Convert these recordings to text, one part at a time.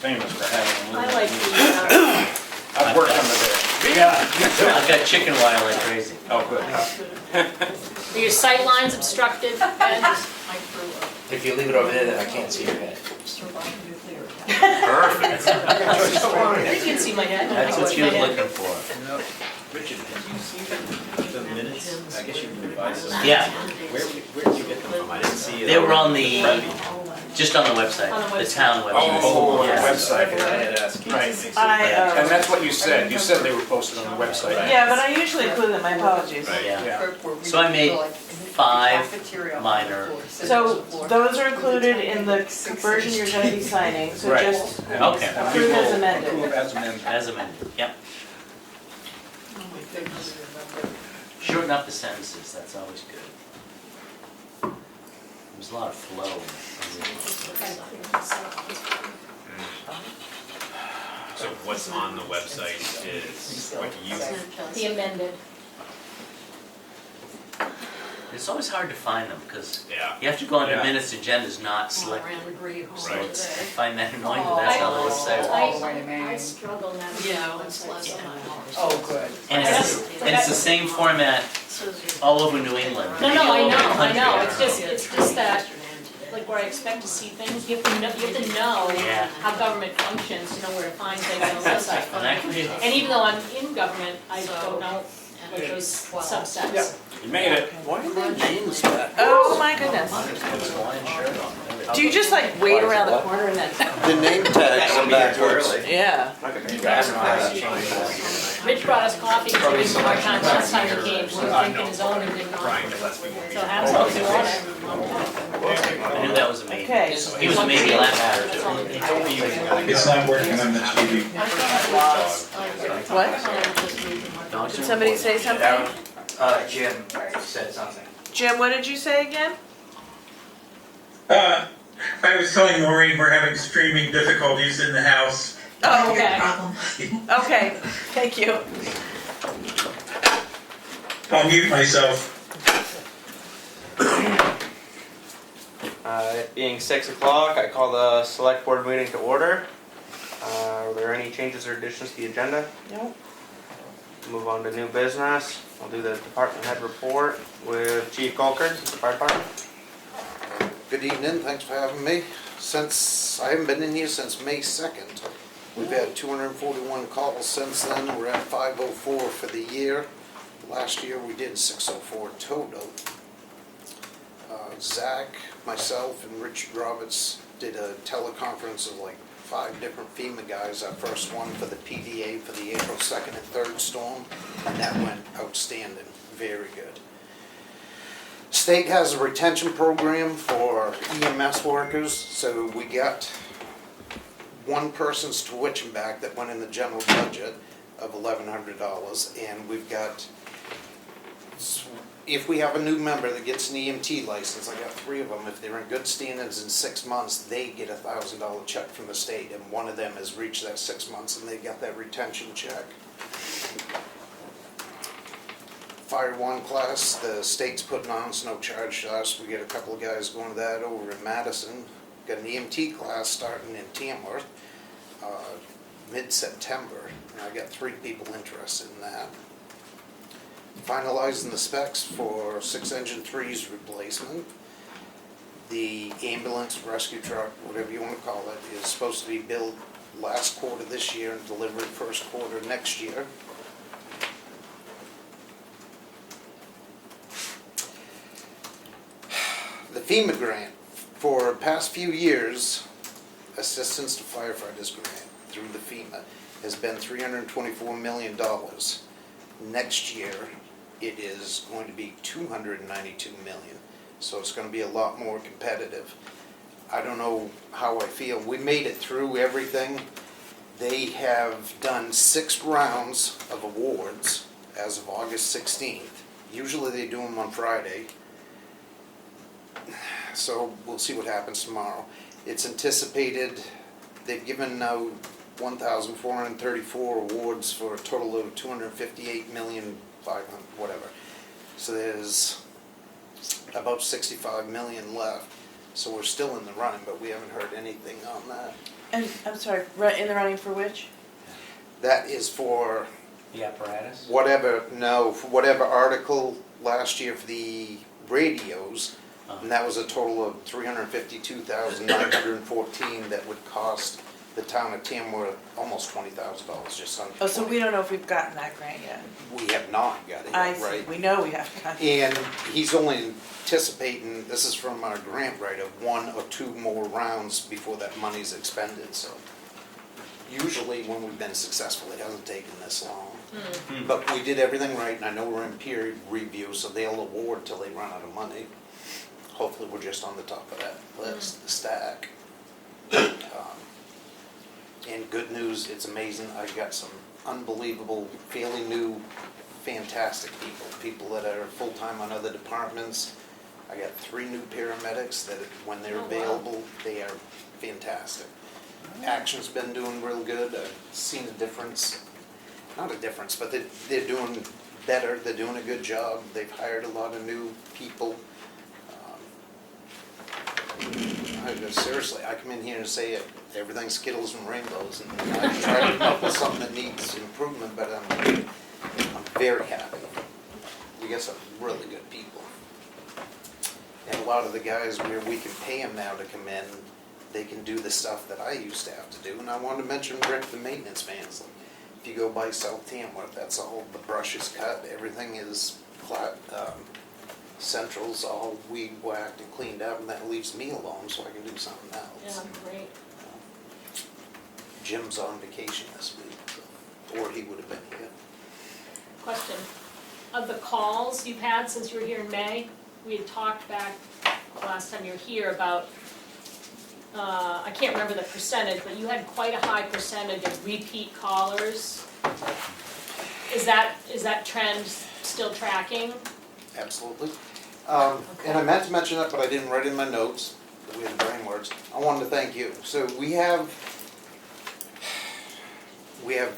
famous for having them. I like I've worked under there. Yeah. I've got chicken wire like crazy. Oh, good. Are your sight lines obstructed? Ed? If you leave it over there, then I can't see your head. Perfect. You can see my head. That's what she was looking for. Richard, did you see the minutes? I guess you revised them. Yeah, Where did you get them from? I didn't see it. they were on the, just on the website, On the the website. town website. Oh, on the Yeah. website. I had asked Keith to Right. make some. And that's what you said. You said they were posted on the website. Yeah, but I usually include them, my apologies. Right. Yeah. Yeah. So I made 5 minor. So those are included in the version you're gonna be signing, so Right. just Okay, approve as amended. Approve as amended. as amended, yep. Shorten up the sentences, that's always good. There's a lot of flow. So what's on the website is what you, The amended. It's always hard to find them, because yeah. you have to go on the Yeah. minutes agendas, not select. So Right. it's, I find that annoying, but that's how the website works. I struggle now. Yeah, it's less than an hour. Oh, good. And it's the same format all over New England. No, I know, it's just that, like where I expect to see things, you have to know Yeah. how government functions, to know where to find things on the website. And that can be, And even though I'm in government, I don't know what those subsets. You made it. why are their names back? Oh, my goodness. It's Hawaiian shirt on. Do you just like wait around the corner and then? The name tags are backwards. Yeah. Rich brought us coffee, because he was more time last time he came, so he was drinking his own and didn't want it. So have some if you want it. I knew that was a maybe. Okay. He was a maybe last year. It's not working on the TV. What? Dogs Did are somebody important. say something? Jim said something. Jim, what did you say again? I was telling Maureen we're having streaming difficulties in the house. Oh, Okay. okay, thank you. I'll mute myself. It being 6 o'clock, I call the select board meeting to order. Are there any changes or additions to the agenda? Nope. Move on to new business. I'll do the department head report with Chief Golker, Fire Department. Good evening, thanks for having me. I haven't been in here since May 2nd. We've had 241 calls since then. We're at 504 for the year. Last year we did 604 total. Zach, myself, and Richard Roberts did a teleconference of like 5 different FEMA guys. Our first one for the PDA for the April 2nd and 3rd storm, and that went outstanding, very good. State has a retention program for EMS workers, so we got one person's tuition back that went in the general budget of $1,100, and we've got, if we have a new member that gets an EMT license, I got 3 of them, if they're in good standards in 6 months, they get a $1,000 check from the state, and one of them has reached that 6 months and they got that retention check. Fire 1 class, the state's putting on, it's no charge to us. We get a couple of guys going to that over in Madison. Got an EMT class starting in Tamworth, mid-September. And I got 3 people interested in that. Finalizing the specs for 6-engine 3's replacement. The ambulance, rescue truck, whatever you want to call it, is supposed to be built last quarter this year and delivered first quarter next year. The FEMA grant, for the past few years, Assistance to Firefighters grant through the FEMA has been $324 million. Next year, it is going to be $292 million, so it's going to be a lot more competitive. I don't know how I feel. We made it through everything. They have done 6 rounds of awards as of August 16th. Usually they do them on Friday. So we'll see what happens tomorrow. It's anticipated, they've given out 1,434 awards for a total of 258,500,000, whatever. So there's about 65 million left. So we're still in the running, but we haven't heard anything on that. And, I'm sorry, in the running for which? That is for The apparatus? whatever article last year for the radios, and that was a total of $352,914 that would cost the town of Tamworth almost $20,000, just under. Oh, so we don't know if we've gotten that grant yet. We have not got it I yet, see, right? we know we haven't gotten it. And he's only anticipating, this is from our grant writer, 1 or 2 more rounds before that money's expended, so. Usually when we've been successful, it hasn't taken this long. But we did everything right, and I know we're in peer review, so they'll award till they run out of money. Hopefully, we're just on the top of that list, the stack. And good news, it's amazing, I've got some unbelievable, fairly new, fantastic people that are full-time on other departments. I got 3 new paramedics that, when they're Oh, wow. available, they are fantastic. Action's been doing real good, I've seen a difference, not a difference, but they're doing better, they're doing a good job, they've hired a lot of new people. Seriously, I come in here and say everything's Skittles and rainbows, and I try to come up with something that needs improvement, but I'm very happy. We got some really good people. And a lot of the guys where we can pay them now to come in, they can do the stuff that I used to have to do. And I wanted to mention Rick, the maintenance man. If you go by South Tamworth, that's all, the brush is cut, everything is flat, central's all weed whacked and cleaned up, and that leaves me alone so I can do something else. Yeah, great. Jim's on vacation this week, or he would have been here. Question, of the calls you've had since you were here in May, we had talked back last time you were here about, I can't remember the percentage, but you had quite a high percentage of repeat callers. Is that trend still tracking? Absolutely. And I meant to mention that, but I didn't write it in my notes, but we had brain words. I wanted to thank you. So we have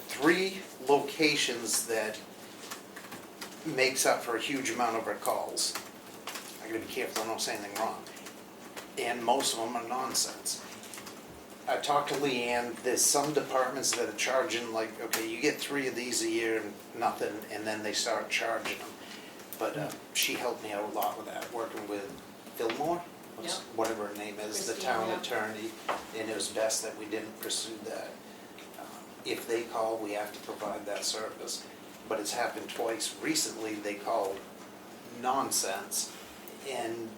3 locations that makes up for a huge amount of our calls. I gotta be careful I don't say anything wrong. And most of them are nonsense. I talked to Leanne, there's some departments that are charging like, okay, you get 3 of these a year and nothing, and then they start charging them. But she helped me out a lot with that, working with Fillmore, Yep. whatever her name is, the Christine, town yeah. attorney, and it was best that we didn't pursue that. If they call, we have to provide that service. But it's happened twice recently, they called nonsense, and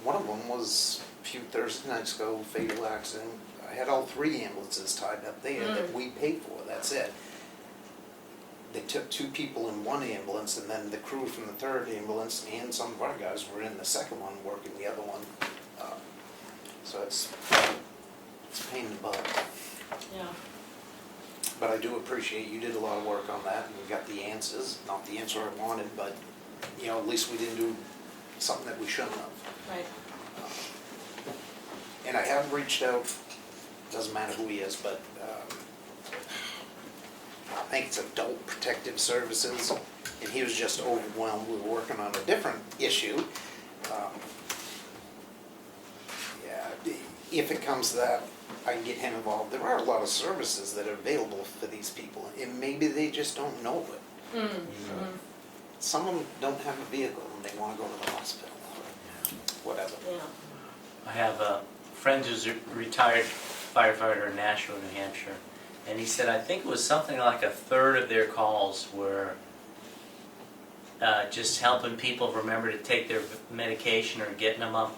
one of them was a few Thursday nights ago, fatal accident. I had all 3 ambulances tied up there that we paid for, that's it. They took 2 people in one ambulance, and then the crew from the 3rd ambulance and some of our guys were in the 2nd one working the other one. So it's a pain in the butt. Yeah. But I do appreciate you did a lot of work on that, and we got the answers, not the answer I wanted, but, you know, at least we didn't do something that we shouldn't have. Right. And I have reached out, doesn't matter who he is, but I think it's Adult Protective Services, and he was just overwhelmed. We were working on a different issue. If it comes to that, I can get him involved. There are a lot of services that are available for these people, and maybe they just don't know it. Some of them don't have a vehicle and they want to go to the hospital, or whatever. Yeah. I have a friend who's a retired firefighter in Nashua, New Hampshire, and he said I think it was something like 1/3 of their calls were just helping people remember to take their medication or getting them up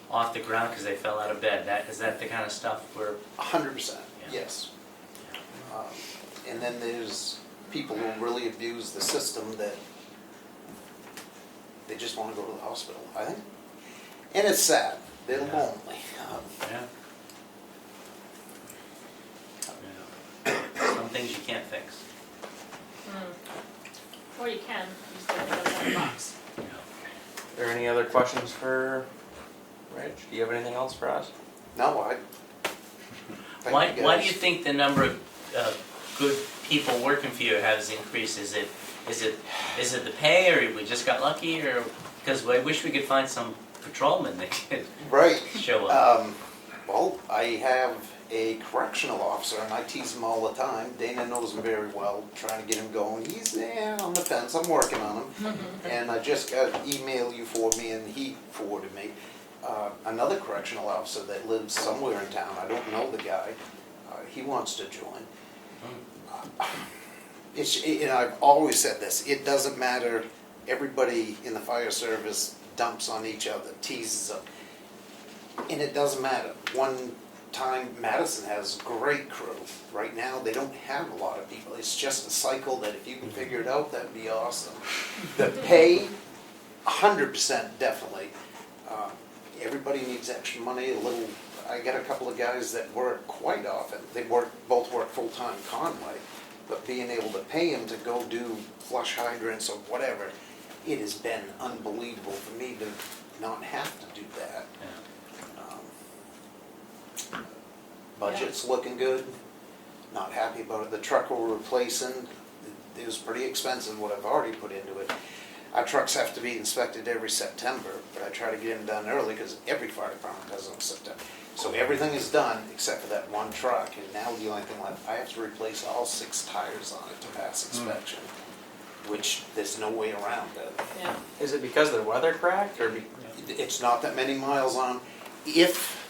off the ground because they fell out of bed. Is that the kind of stuff where... 100%, Yeah. yes. And then there's people who really abuse the system that they just want to go to the hospital, I think. And it's sad, they're Yeah. lonely. Yeah. Some things you can't fix. Or you can, you just get those in a box. Are there any other questions for Rich? Do you have anything else for us? No, I... thank Why you do guys. you think the number of good people working for you has increased? Is it the pay, or we just got lucky, or because I wish we could find some patrolmen that could Right. show up. Well, I have a correctional officer, and I tease him all the time. Dana knows him very well, trying to get him going. He's on the fence. I'm working on him. And I just got an email you forwarded me, and he forwarded me. Another correctional officer that lives somewhere in town. I don't know the guy. He wants to join. I've always said this. It doesn't matter. Everybody in the fire service dumps on each other, teases them. And it doesn't matter. One time Madison has a great crew. Right now they don't have a lot of people. It's just a cycle that if you can figure it out, that'd be awesome. The pay, 100% definitely. Everybody needs extra money, a little. I got a couple of guys that work quite often. They both work full-time Conway, but being able to pay them to go do flush hydrants or whatever, it has been unbelievable for me to not have to do that. Budget's looking good. Not happy about it. The truck we're replacing, it was pretty expensive what I've already put into it. Our trucks have to be inspected every September, but I try to get them done early because every fire department does it in September. So everything is done except for that one truck, and now the only thing left, I have to replace all 6 tires on it to pass inspection, which there's no way around it. Yeah. Is it because the weather cracked or? It's not that many miles on. If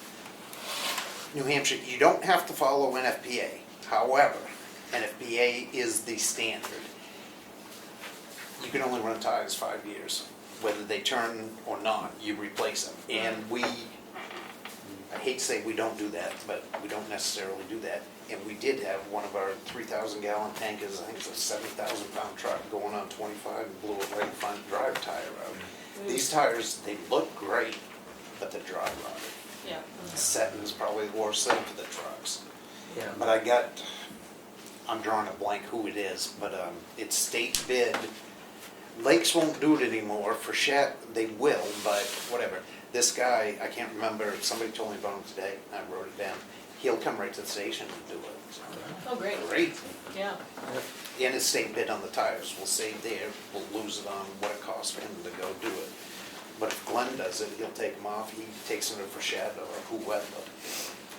New Hampshire, you don't have to follow NFPA. However, NFPA is the standard. You can only run tires 5 years. Whether they turn or not, you replace them. And I hate to say we don't do that, but we don't necessarily do that. And we did have one of our 3,000 gallon tankers, I think it's a 70,000 pound truck going on 25 and blew a right front drive tire out. These tires, they look great, but they're dry rotted. Yeah. Setting's probably the worst thing for the trucks. Yeah. But I'm drawing a blank who it is, but it's state bid. Lakes won't do it anymore. For Shet, they will, but whatever. This guy, I can't remember, somebody told me about him today, I wrote it down. He'll come right to the station and do it. So, Oh, great. great. Yeah. And it's state bid on the tires. We'll save there, we'll lose it on what it costs for him to go do it. But if Glenn does it, he'll take them off, he takes them for Shed or whoever.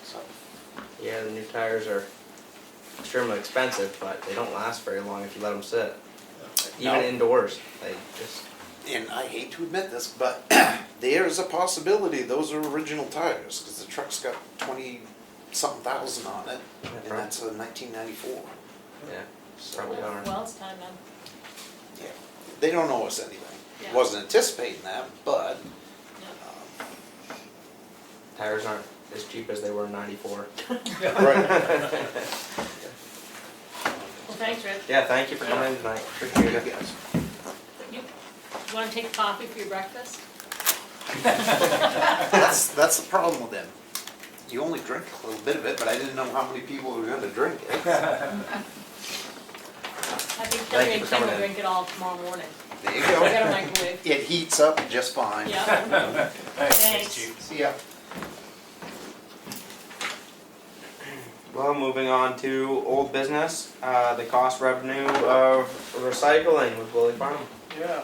So, Yeah, the new tires are extremely expensive, but they don't last very long if you let them sit. Even No. indoors, they just. and I hate to admit this, but there's a possibility those are original tires, because the truck's got 20-something thousand on it, and that's a 1994. Yeah, So, probably are. Well, it's time then. yeah, they don't owe us anything. Yeah. Wasn't anticipating that, but Tires aren't as cheap as they were in '94. right. Well, thanks, Rick. Yeah, thank you for coming in tonight. Appreciate it. Yes. You want to take coffee for your breakfast? That's the problem with them. You only drink a little bit of it, but I didn't know how many people were going to drink it. I think Thank Kelly you and for Kim coming will in. drink it all tomorrow morning. There you We got a go. microwave. It heats up just fine. Yeah. Thanks. See ya. Well, moving on to old business, the cost revenue of recycling with Willie Farnham. Yeah,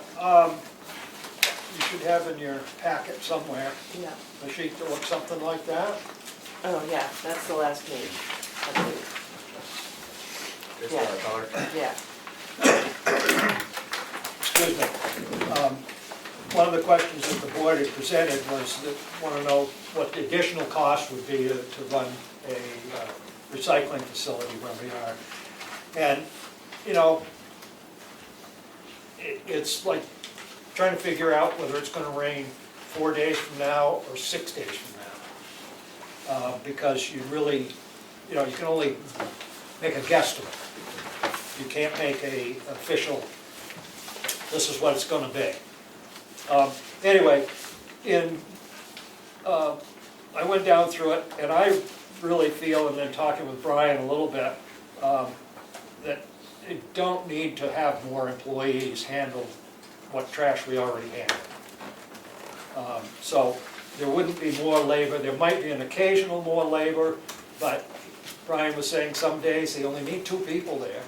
you should have in your packet somewhere Yeah. a sheet that looks something like that. Oh, yeah, that's the last page, I believe. Just Yeah. the color. Yeah. Excuse me. One of the questions that the board had presented was that want to know what the additional cost would be to run a recycling facility where we are. And, you know, it's like trying to figure out whether it's going to rain 4 days from now or 6 days from now. Because you really, you know, you can only make a guesstimate. You can't make a official, this is what it's going to be. Anyway, I went down through it, and I really feel, and then talking with Brian a little bit, that you don't need to have more employees handle what trash we already handle. So there wouldn't be more labor. There might be an occasional more labor, but Brian was saying some days they only need 2 people there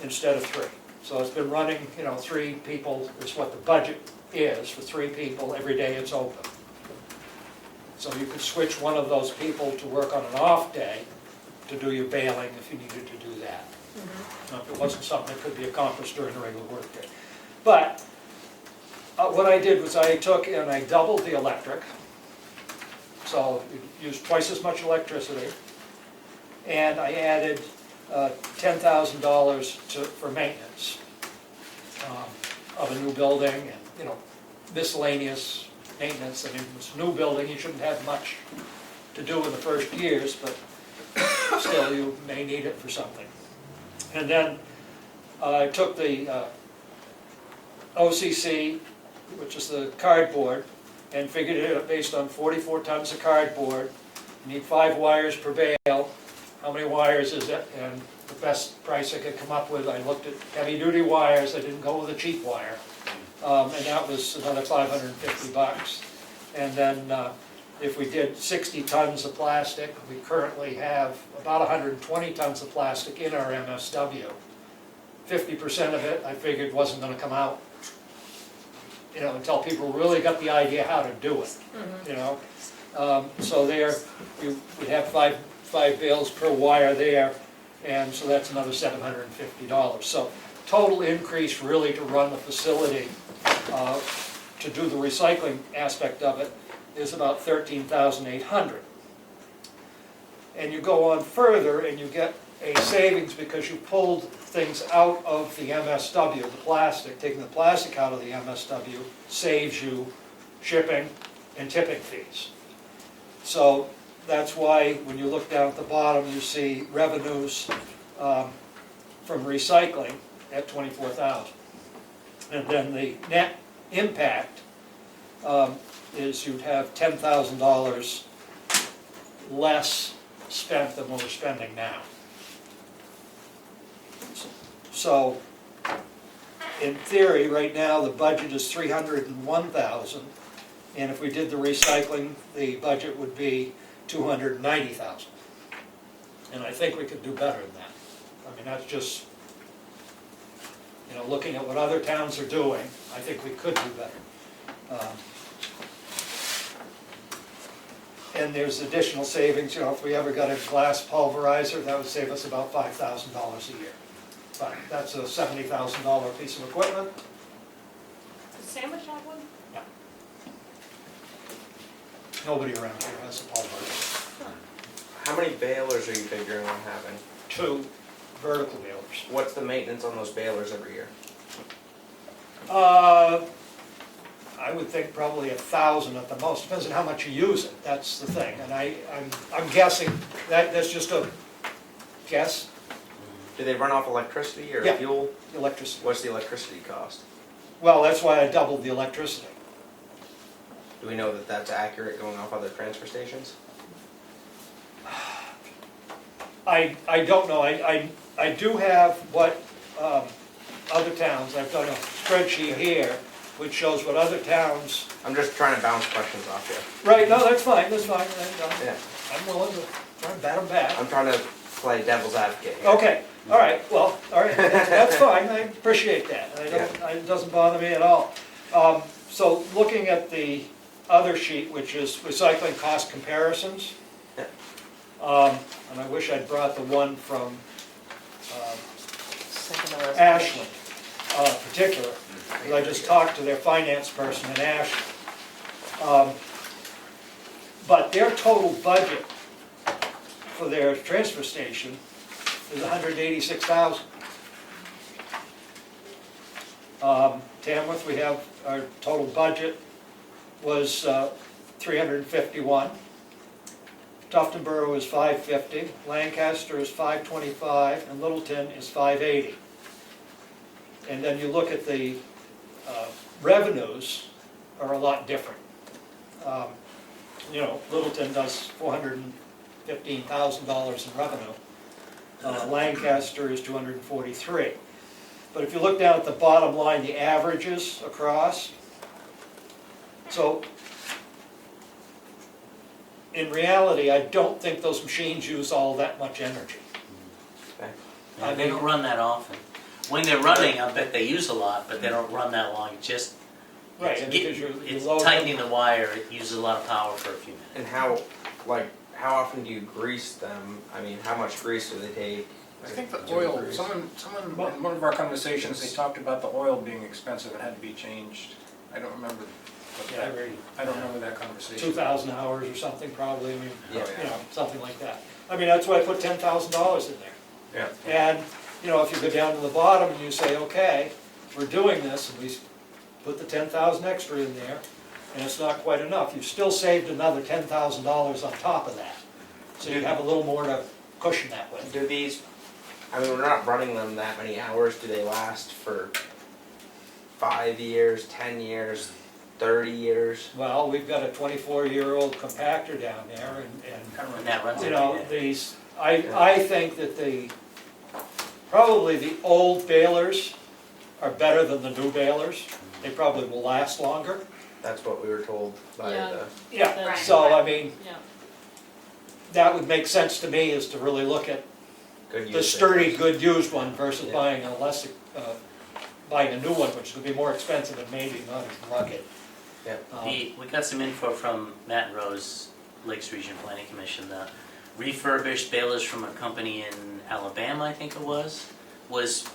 instead of 3. So it's been running, you know, 3 people is what the budget is for 3 people every day it's open. So you could switch one of those people to work on an off day to do your baling if you needed to do that. Now, if it wasn't something that could be accomplished during a regular workday. But what I did was I took and I doubled the electric, so it used twice as much electricity, and I added $10,000 for maintenance of a new building and, you know, miscellaneous maintenance. I mean, it's a new building, you shouldn't have much to do in the first years, but still you may need it for something. And then I took the OCC, which is the cardboard, and figured it out based on 44 tons of cardboard. You need 5 wires per bale. How many wires is it? And the best price I could come up with, I looked at heavy duty wires, I didn't go with a cheap wire. And that was another $550. And then if we did 60 tons of plastic, we currently have about 120 tons of plastic in our MSW. 50% of it I figured wasn't going to come out, you know, until people really got the idea how to do it, you know. So there, we'd have five bales per wire there, and so that's another $750. So total increase really to run the facility, to do the recycling aspect of it, is about $13,800. And you go on further and you get a savings because you pulled things out of the MSW, the plastic. Taking the plastic out of the MSW saves you shipping and tipping fees. So that's why when you look down at the bottom you see revenues from recycling at $24,000. And then the net impact is you'd have $10,000 less spent than what we're spending now. So, in theory, right now the budget is $301,000, and if we did the recycling, the budget would be $290,000. And I think we could do better than that. I mean, that's just, you know, looking at what other towns are doing, I think we could do better. And there's additional savings, you know, if we ever got a glass pulverizer, that would save us about $5,000 a year. But that's a $70,000 piece of equipment. Does Sandwich have one? No. Nobody around here has a pulverizer. How many balers are you figuring on having? 2 vertical balers. What's the maintenance on those balers every year? I would think probably 1,000 at the most. Depends on how much you use it. That's the thing. And I'm guessing that's just a guess. Do they run off electricity or Yeah. fuel? Electricity. What's the electricity cost? Well, that's why I doubled the electricity. Do we know that that's accurate going off other transfer stations? I don't know. I do have what other towns, I've done a spreadsheet here which shows what other towns. I'm just trying to bounce questions off you. Right, no, that's fine, that's fine. Yeah. I'm willing to try and bat them back. I'm trying to play devil's advocate here. Okay, all right, well, all right, that's fine, I appreciate that. It doesn't bother me at all. So looking at the other sheet, which is recycling cost comparisons, Yeah. and I wish I'd brought the one from Second to last. Ashland, particular, because I just talked to their finance person in Ashland. But their total budget for their transfer station is $186,000. Tamworth, we have, our total budget was $351. Tuftonboro is $550, Lancaster is $525, and Littleton is $580. And then you look at the revenues are a lot different. You know, Littleton does $415,000 in revenue. Lancaster is $243. But if you look down at the bottom line, the averages across, so in reality, I don't think those machines use all that much energy. Yeah, they don't run that often. When they're running, I bet they use a lot, but they don't run that long. Just Right, It's because you It's load them. tightening the wire, it uses a lot of power for a few minutes. And how often do you grease them? I mean, how much grease do they take? I think the oil, someone, in one of our conversations, they talked about the oil being expensive and had to be changed. I don't remember, Yeah, very- I don't remember that conversation. 2,000 hours or something probably, I mean, Yeah. you know, something like that. I mean, that's why I put $10,000 in there. Yeah. And, you know, if you go down to the bottom and you say, okay, we're doing this, and we put the 10,000 extra in there, and it's not quite enough, you've still saved another $10,000 on top of that. So you have a little more to cushion that with. Do these, I mean, we're not running them that many hours. Do they last for 5 years, 10 years, 30 years? Well, we've got a 24-year-old compactor down there, And that runs and, you every know, day. these, I think that probably the old balers are better than the new balers. They probably will last longer. That's what we were told by Yeah. the. Yeah, Right. so, I mean, Yeah. that would make sense to me, is to really look at Good the use. sturdy, good used one versus Yeah. buying a less, buying a new one, which is gonna be more expensive and maybe not as rugged. Yeah. Um, We got some info from Matt and Rose, Lakes Region Planning Commission. The refurbished balers from a company in Alabama, I think it was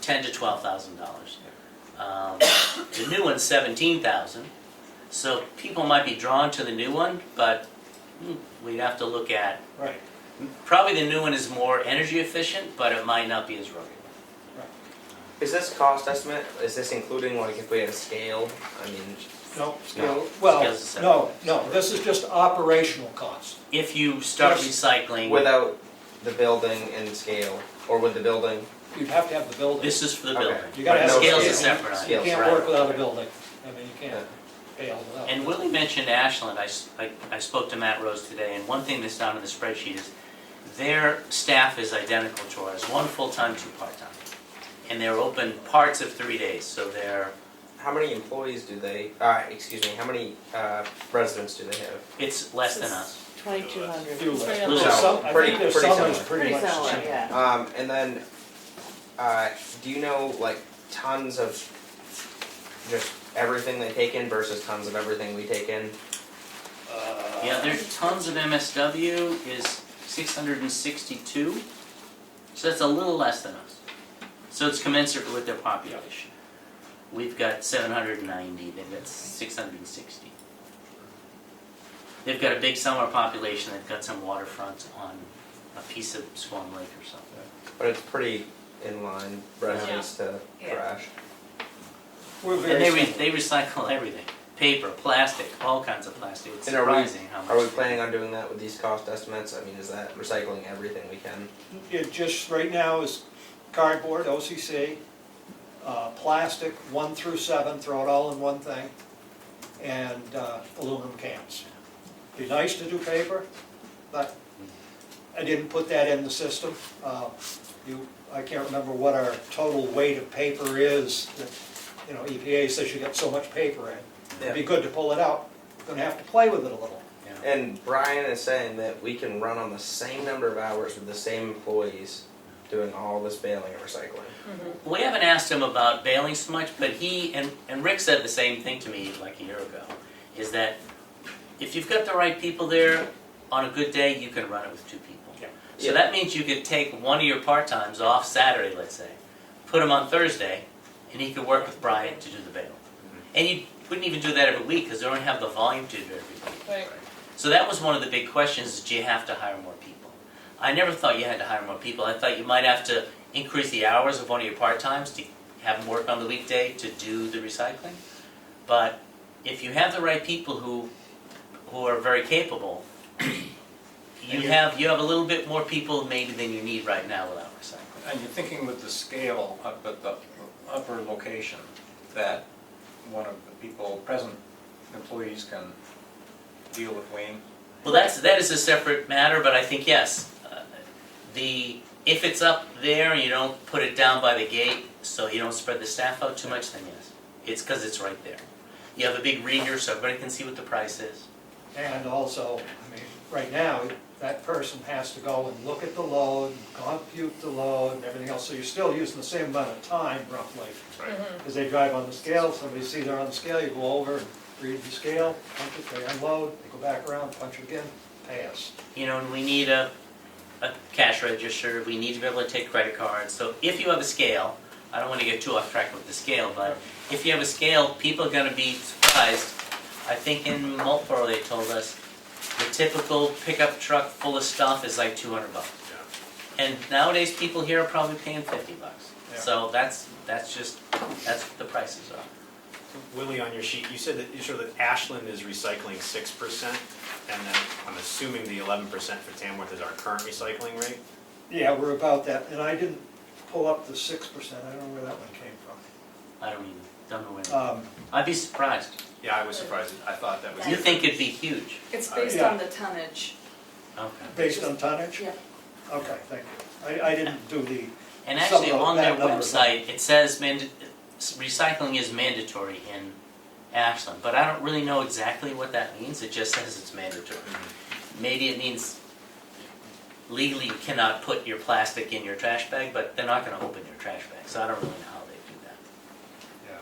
$10,000 to $12,000. The new one's $17,000. So people might be drawn to the new one, but we'd have to look at. Right, Probably the new one is more energy efficient, but it might not be as rugged. Is this cost estimate, is this including like if we had a scale? I mean, no, No. well, Scales is no, this is just operational cost. If you start Yes. recycling, without the building and scale, or with the building? You'd have to have the building. this is for the Okay. building. You gotta have No Scales scale. is separate item. You Scales, can't right. work without a building. I mean, you can't bail without. And Willie mentioned Ashland. I spoke to Matt Rose today, and one thing that's down in the spreadsheet is their staff is identical to ours, one full-time, two part-time. And they're open parts of 3 days, so they're, How many employees do they, how many residents do they have? it's less than us. 2,200. Few It's less. very There's low. some- I Pretty- think their pretty summer's similar. pretty Pretty much the similar, same. yeah. And then, do you know like tons of just everything they take in versus tons of everything we take in? Yeah, their tons of MSW is 662, so that's a little less than us. So it's commensurate with their population. We've got 790, they've got 660. They've got a big summer population, they've got some waterfront on a piece of Swan Lake or something. But it's pretty in line residents to Yeah. trash. We're And very similar. they recycle everything, paper, plastic, all kinds of plastic. It's And are we- surprising how much. Are we planning on doing that with these cost estimates? I mean, is that recycling everything we can? It just, right now, is cardboard, OCC, plastic, 1 through 7, throw it all in one thing, and aluminum cans. Be nice to do paper, but I didn't put that in the system. I can't remember what our total weight of paper is, that, you know, EPA says you get so much paper in. It'd be good to pull it out, gonna have to play with it a little. And Brian is saying that we can run on the same number of hours with the same employees doing all this baling and recycling. We haven't asked him about baling so much, but he, and Rick said the same thing to me like a year ago, is that if you've got the right people there, on a good day, you can run it with 2 people. So Yeah. that means you could take one of your part-times off Saturday, let's say, put him on Thursday, and he could work with Brian to do the baling. And you wouldn't even do that every week, because they don't have the volume to do it every week. Right. So that was one of the big questions, is do you have to hire more people? I never thought you had to hire more people. I thought you might have to increase the hours of one of your part-times to have them work on the weekday to do the recycling. But if you have the right people who are very capable, you have a little bit more people maybe than you need right now without recycling. And you're thinking with the scale up at the upper location, that one of the people, present employees can deal with Wayne? Well, that is a separate matter, but I think yes. If it's up there and you don't put it down by the gate, so you don't spread the staff out too much, then yes. It's because it's right there. You have a big reader so everybody can see what the price is. And also, I mean, right now, that person has to go and look at the load, compute the load and everything else, so you're still using the same amount of time roughly. Because they drive on the scale, somebody sees they're on the scale, you go over and read the scale, punch it, they unload, they go back around, punch it again, pay us. You know, and we need a cash register, we need to be able to take credit cards. So if you have a scale, I don't want to get too off track with the scale, but if you have a scale, people are going to be surprised. I think in Marlboro they told us the typical pickup truck full of stuff is like $200. And nowadays people here are probably paying $50. Yeah. So that's what the prices are. Willie, on your sheet, you said that you showed that Ashland is recycling 6%, and then I'm assuming the 11% for Tamworth is our current recycling rate? Yeah, we're about that, and I didn't pull up the 6%, I don't know where that one came from. I don't know when. I'd be surprised. Yeah, I was surprised, I thought that was. You think it'd be huge? It's based Yeah. on the tonnage. Okay. Based on tonnage? Yeah. Okay, thank you. I didn't do the, And actually, Some of on their that number. website, it says recycling is mandatory in Ashland, but I don't really know exactly what that means. It just says it's mandatory. Maybe it means legally you cannot put your plastic in your trash bag, but they're not going to open your trash bag, so I don't really know how they do that. yeah,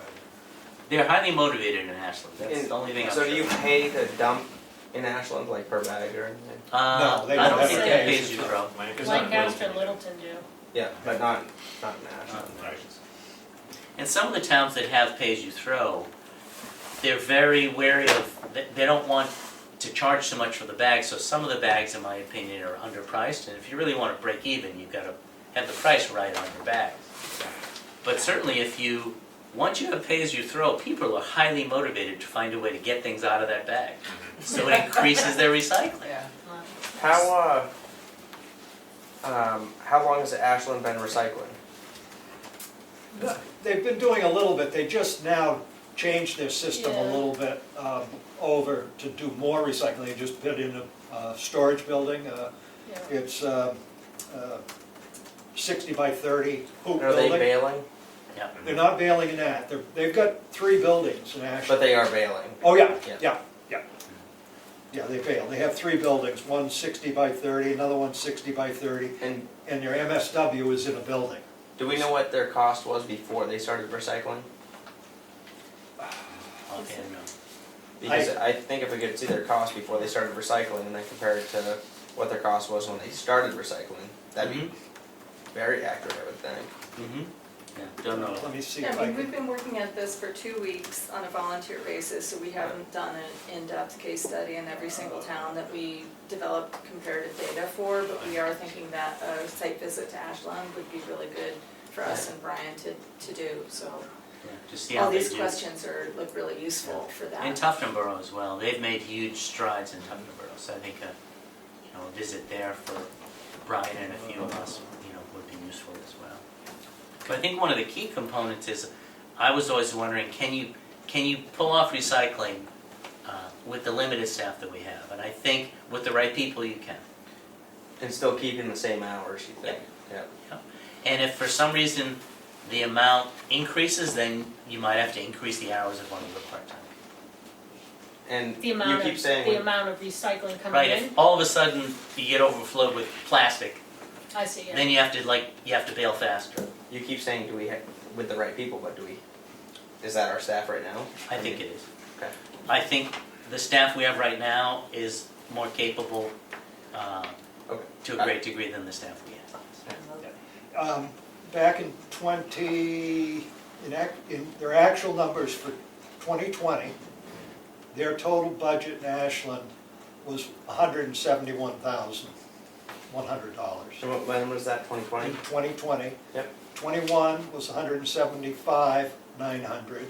They're highly motivated in Ashland. That's And the only thing I'm So sure do you about. pay to dump in Ashland, like per bag or anything? No, they I don't don't have think to that pay. pays you, bro. Lancaster and Littleton do. Yeah, but not in Ashland. And some of the towns that have pay-as-you-throw, they're very wary of, they don't want to charge so much for the bags, so some of the bags, in my opinion, are underpriced, and if you really want to break even, you've got to have the price right on your bags. But certainly once you have pay-as-you-throw, people are highly motivated to find a way to get things out of that bag. So it increases their recycling. How long has Ashland been recycling? they've been doing a little bit, they just now changed their system a Yeah. little bit over to do more recycling. They just put in a storage building, Yeah. it's 60 by 30 hoop Are they building. bailing? Yeah. They're not bailing in that, they've got 3 buildings in Ashland. But they are bailing. Oh, yeah, Yeah. yeah, yeah. Yeah, they bail, they have 3 buildings, one 60 by 30, another one 60 by 30, And and their MSW is in a building. do we know what their cost was before they started recycling? Okay, no. Because I think if we could see their cost before they started recycling and then compare it to what their cost was when they started recycling, that'd be very accurate, I would think. Mm-hmm. Yeah, don't know. Let me see Yeah, if I I mean, we've can, been working at this for 2 weeks on a volunteer basis, so we haven't done an in-depth case study in every single town that we developed comparative data for, but we are thinking that a site visit to Ashland would be really good for us and Brian to do, so. Yeah, to see how All they these do. questions look really useful for that. And Tuftonboro as well. They've made huge strides in Tuftonboro, so I think a visit there for Brian and a few of us, would be useful as well. But I think one of the key components is, I was always wondering, can you pull off recycling with the limited staff that we have? And I think with the right people, you can. And still keeping the same hours, you think? Yeah. And if for some reason the amount increases, then you might have to increase the hours of one of the part-time. And The you amount keep of, saying, the amount of recycling coming Right, in? if all of a sudden you get overflowed with plastic, I see, yeah. then you have to bail faster. you keep saying, do we have, with the right people, but is that our staff right now? I think it is. Okay. I think the staff we have right now is more capable Okay. to a great degree than the staff we have. back in in their actual numbers for 2020, their total budget in Ashland was $171,100. So when was that, 2020? In 2020. Yep. 21 was $175,900,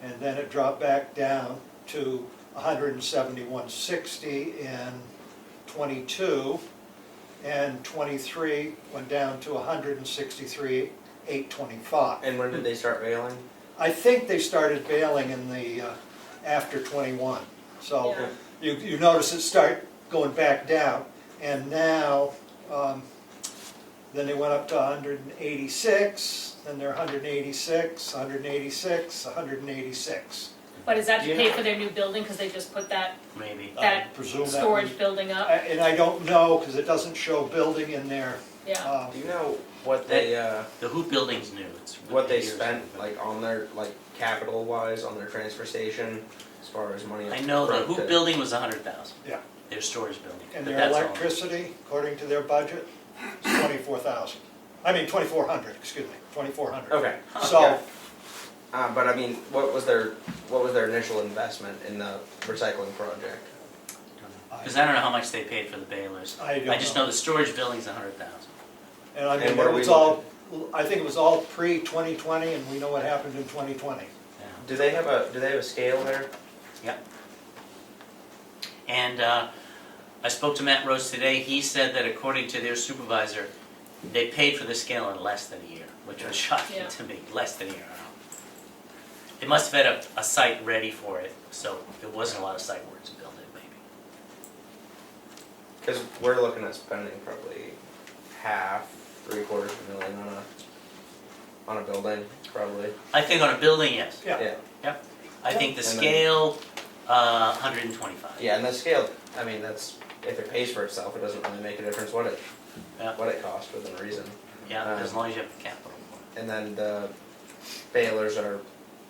and then it dropped back down to $171,60 in 22, and 23 went down to $163,825. And when did they start bailing? I think they started bailing in the, after 21. So you notice it start going back down, and now, then they went up to 186, then they're 186, 186, 186. But is that to pay Yeah. for their new building, because they just put that Maybe. I presume that storage building up? And I don't know, because it doesn't show building in there. Yeah, Do you know what they, The hoop building's new. It's what they years spent, old. like, on their, like, capital-wise, on their transfer station, as far as money? I know the upfront hoop to- building was 100,000. Yeah. Their storage building. And but their that's all. electricity, according to their budget, is 24,000. I mean, 2,400, excuse me, 2,400. Okay. So, Yeah. But I mean, what was their initial investment in the recycling project? Because I don't know how much they paid for the balers. I don't I just know the storage building's 100,000. and I mean, And what it are we was all, I think it was all pre-2020, and we know what happened in 2020. Yeah. Do they have a scale there? And I spoke to Matt Rose today. He said that according to their supervisor, they paid for the scale in less than a year, which was shocking Yeah. to me. Less than a year. I don't know. They must have had a site ready for it, so there wasn't a lot of site work to build it, maybe. Because we're looking at spending probably half, $750,000 on a building, probably. I think on a building, yes. Yeah. Yep. I think the And then- scale, 125. Yeah, and the scale, I mean, that's, if it pays for itself, it doesn't really make a difference what it costs within reason. Yeah, as long as you have the capital. And then the balers are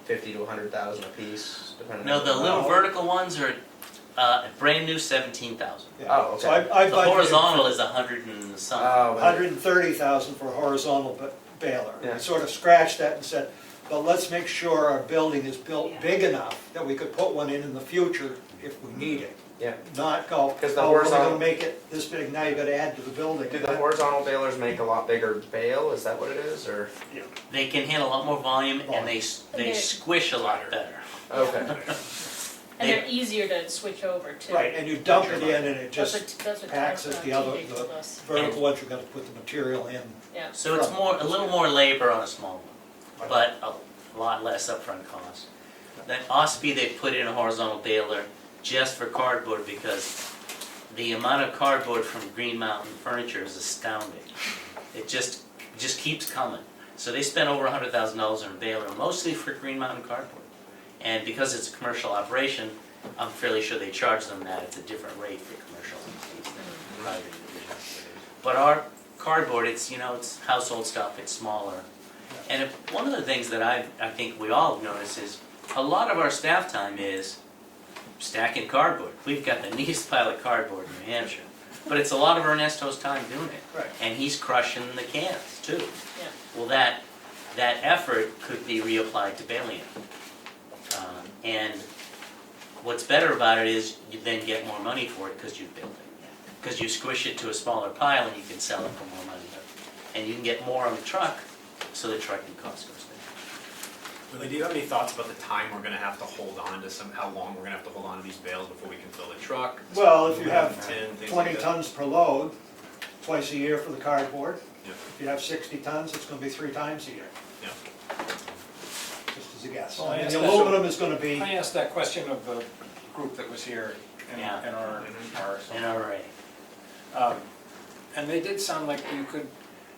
50 to 100,000 a piece, depending No, on. the little vertical ones are brand new 17,000. Yeah. Oh, okay. So I The budgeted horizontal is 100 and something. Oh, but- 130,000 for a horizontal baler. Yeah. I sort of scratched that and said, but let's make sure our building is built big enough that we could put one in the future if we need it. Yeah. Not go, 'Cause the oh, we're only horizontal- gonna make it this big, now you gotta add to the building. Do the horizontal balers make a lot bigger bale? Is that what it is, or? They can handle a lot more volume and they they're- squish a lot better. Okay. and they're easier to switch over too. Right, and you dump it in and it That's just what packs it. The other, TJ told us. the vertical ones, you gotta put the material in. Yeah, So it's a little more labor on a small one, but a lot less upfront cost. Then Ospey, they put in a horizontal baler just for cardboard because the amount of cardboard from Green Mountain Furniture is astounding. It just keeps coming. So they spent over $100,000 on a baler, mostly for Green Mountain cardboard. And because it's a commercial operation, I'm fairly sure they charge them that. It's a different rate for commercial entities than private individuals. But our cardboard, it's household stuff, it's smaller. And one of the things that I think we all notice is a lot of our staff time is stacking cardboard. We've got the neatest pile of cardboard in New Hampshire. But it's a lot of Ernesto's time doing it. Right. And he's crushing the cans too. yeah. Well, that effort could be reapplied to baling it. And what's better about it is you then get more money for it because you built it. Because you squish it to a smaller pile and you can sell it for more money. And you can get more on the truck, so the trucking cost goes down. Willie, do you have any thoughts about the time we're gonna have to hold on to how long we're gonna have to hold on to these bales before we can fill the truck? Well, if you Move have the tin, things 20 like that? tons per load, twice a year for the cardboard. Yeah. If you have 60 tons, it's gonna be 3 times a year. Yeah. Just as a guess. Well, I I mean, asked the that- aluminum is gonna be, I asked that question of the group that was here in Yeah. our NRA. and they did sound like you could,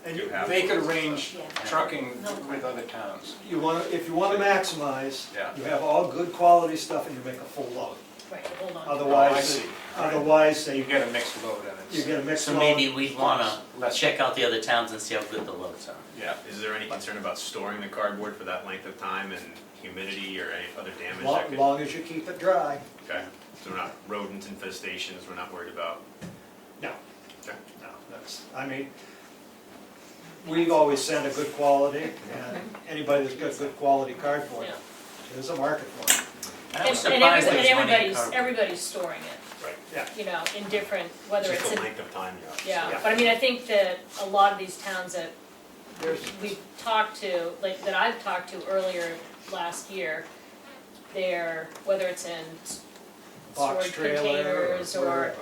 and you, they could arrange Yeah. trucking with other towns. you wanna, if you wanna maximize, Yeah. you have all good quality stuff and you make a full load. Right, hold on. Oh, I Otherwise, see. otherwise You they, get a mixed load and you it's, get a mixed So load. maybe we'd wanna less- check out the other towns and see how good the loads are. yeah. Is there any concern about storing the cardboard for that length of time and humidity or any other damage that Long, could? long as you keep it dry. Okay, so we're not rodent infestations, we're not worried about? No. Okay. No, that's, I mean, we've always sent a good quality, and anybody that's got good quality cardboard, Yeah. there's a market for it. I was And surprised there was money in everybody's, cardboard. everybody's storing it, Right. Yeah. in different, whether Just it's the in, length of time, yeah, Yeah. but I mean, I think that a lot of these towns that There's, we've talked to, like, that I've talked to earlier last year, they're, whether it's in box storage trailer containers or, wherever.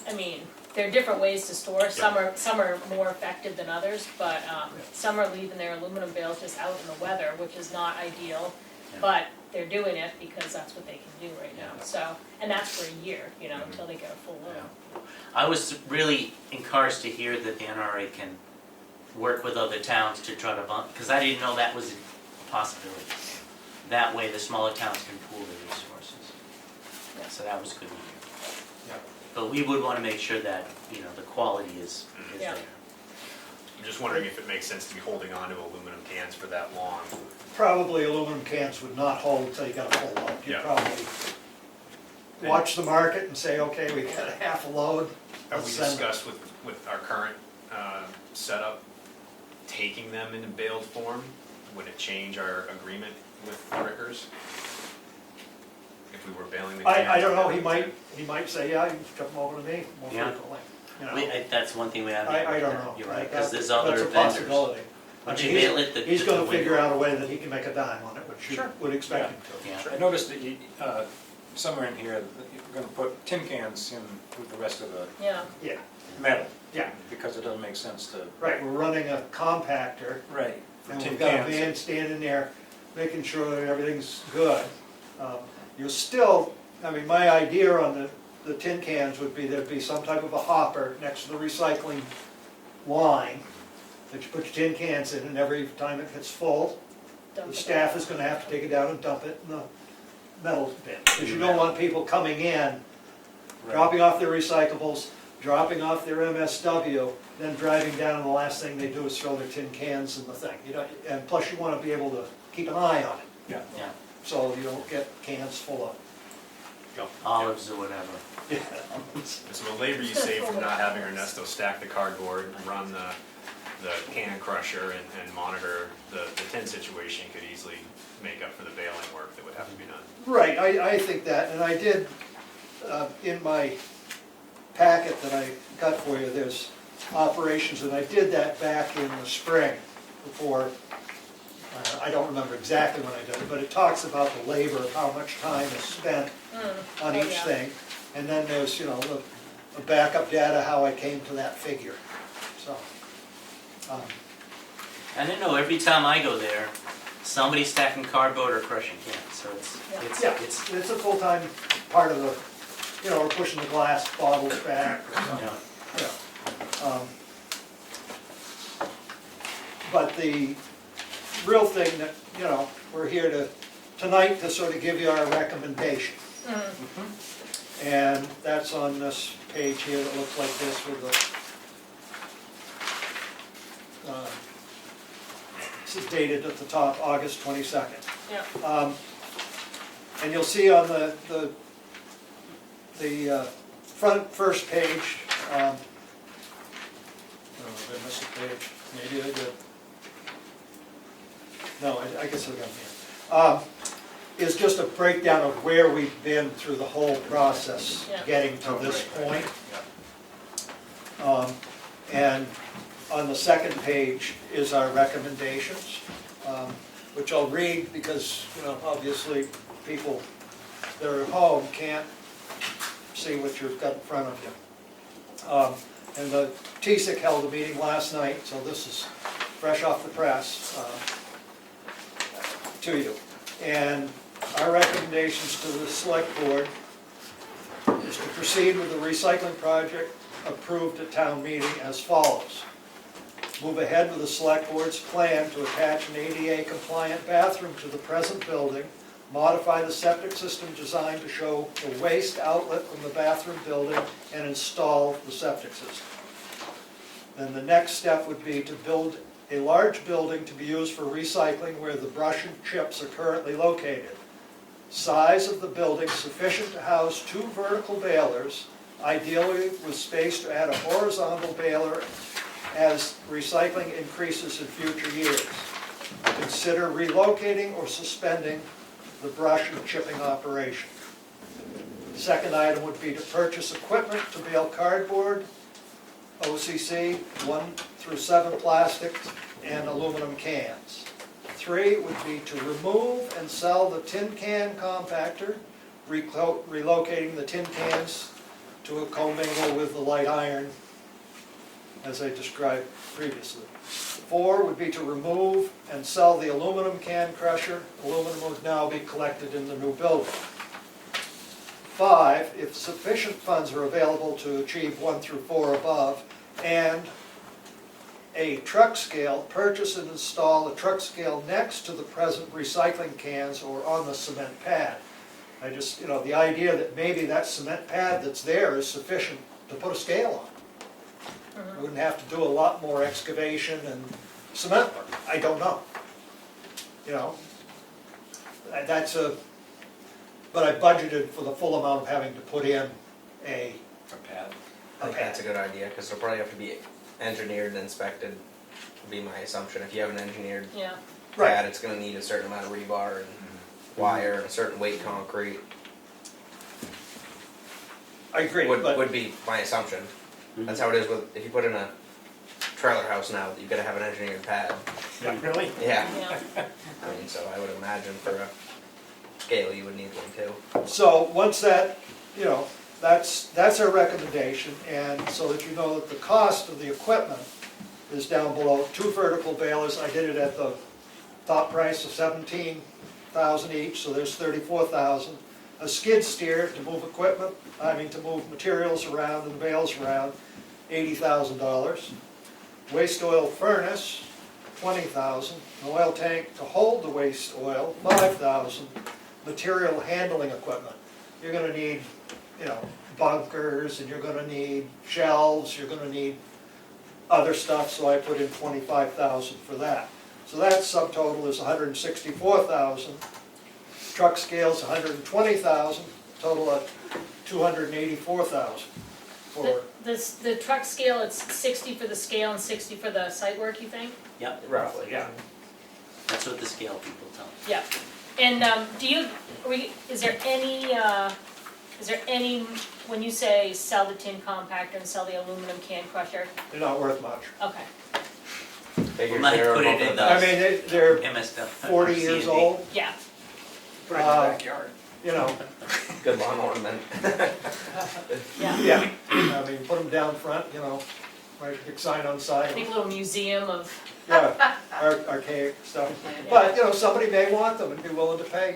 I mean, there are different ways to store, some are more effective than others, but, some are leaving their aluminum bales just out in the weather, which is not ideal, Yeah. but they're doing it because that's what they can do right now, so, and that's for a year, until they get a full load. I was really encouraged to hear that the NRA can work with other towns to try to because I didn't know that was a possibility. That way, the smaller towns can pool their resources. So that was good to hear. Yeah. But we would want to make sure that, you know, the quality is Yeah. there. I'm just wondering if it makes sense to be holding on to aluminum cans for that long. Probably aluminum cans would not hold until you got a full load. You'd Yeah. probably watch the market and say, okay, we got a half a load. Have we let's send it. discussed with our current setup, taking them in a baled form? Would it change our agreement with the Rickers? If we were baling the cans? I don't know, he might say, yeah, you can ship them over to me more Yeah. frequently, you know. That's one thing we haven't. I don't know. You're right, That- because there's other That's a vendors. possibility. I Once mean, you bail it, he's gonna the figure window- out a way that he can make a dime on it, which you Sure. would expect him to. Yeah. I noticed that you, somewhere in here, that you're gonna put tin cans in with the rest of the Yeah, Yeah, metal. Yeah. Because it doesn't make sense to. right, we're running a compactor, Right. For and tin we've got a cans. man standing there making sure that everything's good. You'll still, I mean, my idea on the tin cans would be there'd be some type of a hopper next to the recycling line that you put your tin cans in, and every time it gets full, dump the it. staff is gonna have to take it down and dump it in the metal bin. Because you don't want people coming in, Right. dropping off their recyclables, dropping off their MSW, then driving down, and the last thing they do is throw their tin cans in the thing. You know, and plus you wanna be able to keep an eye on it, Yeah. Yeah, so you don't get cans full of, olives or whatever. And so the labor you save from not having Ernesto stack the cardboard, run the can crusher and monitor the tin situation could easily make up for the baling work that would have to be done. Right, I think that, and I did, in my packet that I got for you, there's operations, and I did that back in the spring before, I don't remember exactly when I did it, but it talks about the labor, of how much time is spent on Oh, each yeah. thing. And then there's, you know, the backup data, how I came to that figure, so. And I know every time I go there, somebody's stacking cardboard or crushing cans, so it's, Yeah, it's, it's a full-time part of the, you know, we're pushing the glass bottles back, or something. you know, Yeah. But the real thing that, you know, we're here tonight to sort of give you our recommendation. And that's on this page here that looks like this with the, this is dated at the top, August 22nd. Yeah, And you'll see on the front first page, oh, did I miss a page? Maybe I did. No, I guess I got it here. Is just a breakdown of where we've been through the whole process, Yeah. getting to Oh, this right, point. And on the second page is our recommendations, which I'll read because, you know, obviously people that are at home can't see what you've got in front of you. And the TSIC held a meeting last night, so this is fresh off the press to you. And our recommendations to the select board is to proceed with the recycling project approved at town meeting as follows. Move ahead with the select board's plan to attach an ADA compliant bathroom to the present building, modify the septic system design to show the waste outlet from the bathroom building, and install the septic system. Then the next step would be to build a large building to be used for recycling where the brush and chips are currently located. Size of the building sufficient to house 2 vertical balers, ideally with space to add a horizontal baler as recycling increases in future years. Consider relocating or suspending the brush and chipping operation. The second item would be to purchase equipment to bale cardboard, OCC, 1 through 7 plastics, and aluminum cans. 3 would be to remove and sell the tin can compactor, relocating the tin cans to a commingle with the light iron, as I described previously. 4 would be to remove and sell the aluminum can crusher. Aluminum would now be collected in the new building. 5, if sufficient funds are available to achieve 1 through 4 above, and a truck scale, purchase and install a truck scale next to the present recycling cans or on the cement pad. I just, the idea that maybe that cement pad that's there is sufficient to put a scale on. We wouldn't have to do a lot more excavation and cement work, I don't know. But I budgeted for the full amount of having to put in a pad. I think that's a good idea, because they'll probably have to be engineered and inspected, would be my assumption. If you have an engineered Yeah. pad, it's gonna need a certain amount of rebar and wire and a certain weight concrete. I agree, Would but be my assumption. That's how it is with, if you put in a trailer house now, you gotta have an engineered pad. really, Yeah, Yeah. I mean, so I would imagine for a scale, you would need one too. so once that, that's our recommendation, and so that you know that the cost of the equipment is down below. 2 vertical balers, I did it at the top price of $17,000 each, so there's $34,000. A skid steer to move equipment, to move materials around and the bales around, $80,000. Waste oil furnace, $20,000. An oil tank to hold the waste oil, $5,000. Material handling equipment. You're gonna need, bunkers, and you're gonna need shelves, you're gonna need other stuff, so I put in $25,000 for that. So that subtotal is $164,000. Truck scales, $120,000, total of $284,000 for. The truck scale, it's 60 for the scale and 60 for the site work, you think? Yep, Roughly. Yeah. that's what the scale people tell me. Yeah. And is there any, when you say sell the tin compactor and sell the aluminum can crusher, They're not worth much. okay. We Figures might there put above it in the- the They're MSW. 40 years old, Yeah. Put it in the backyard. Good lawn ornament. Yeah. put them down front, write a big sign on the side. Big little museum of, Yeah, archaic stuff. But, somebody may want them and be willing to pay,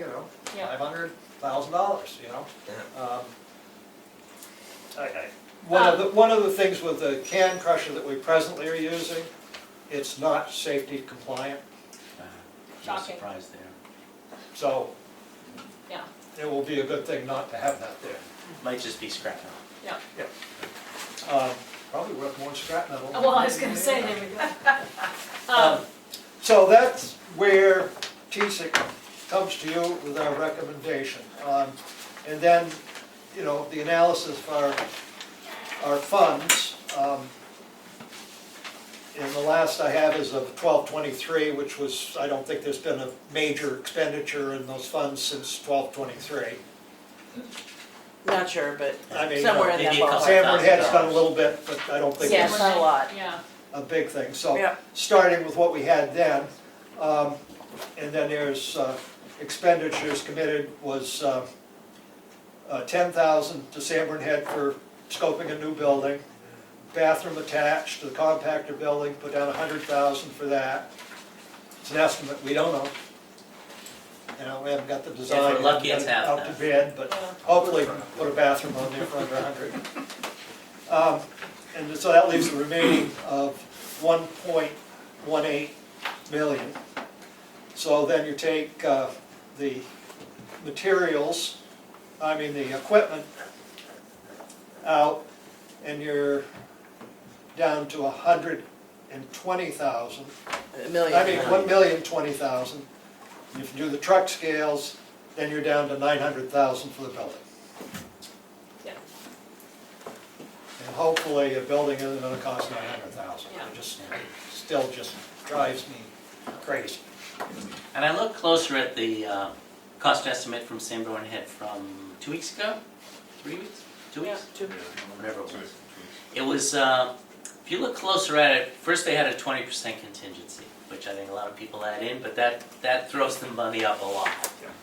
yeah. $500,000, Yeah. One of the things with the can crusher that we presently are using, it's not safety compliant, No Shocking. surprise there. so Yeah. it will be a good thing not to have that there. Might just be scrap metal. Yeah. Probably worth more than scrap metal. Well, I was gonna say, there we go. So that's where TSIC comes to you with our recommendation. And then, the analysis of our funds, and the last I have is of 12/23, which was, I don't think there's been a major expenditure in those funds since 12/23. Not sure, but I mean, somewhere in that maybe a couple ballpark. Sanford Head's done a little bit, but I don't think Yeah, it's it's not a lot. Yeah. a big thing. So, Yeah. starting with what we had then, and then there's expenditures committed was $10,000 to Sanborn Head for scoping a new building, bathroom attached to the compactor building, put down $100,000 for that. It's an estimate, we don't know. We haven't got the design. If we're lucky, haven't it's got it half out to that. bid, but hopefully put a bathroom on there for under 100. And so that leaves the remaining of 1.18 million. So then you take the materials, the equipment out, and you're down to 120,000. A million. 1,020,000. If you do the truck scales, then you're down to 900,000 for the building. Yeah. And hopefully a building isn't gonna cost 900,000. Yeah. It still just drives me crazy. And I looked closer at the cost estimate from Sanborn Head from 2 weeks ago? 3 weeks? 2 weeks? Yeah. Whatever it was. It was, if you look closer at it, first they had a 20% contingency, which I think a lot of people add in, but that throws the money up a lot.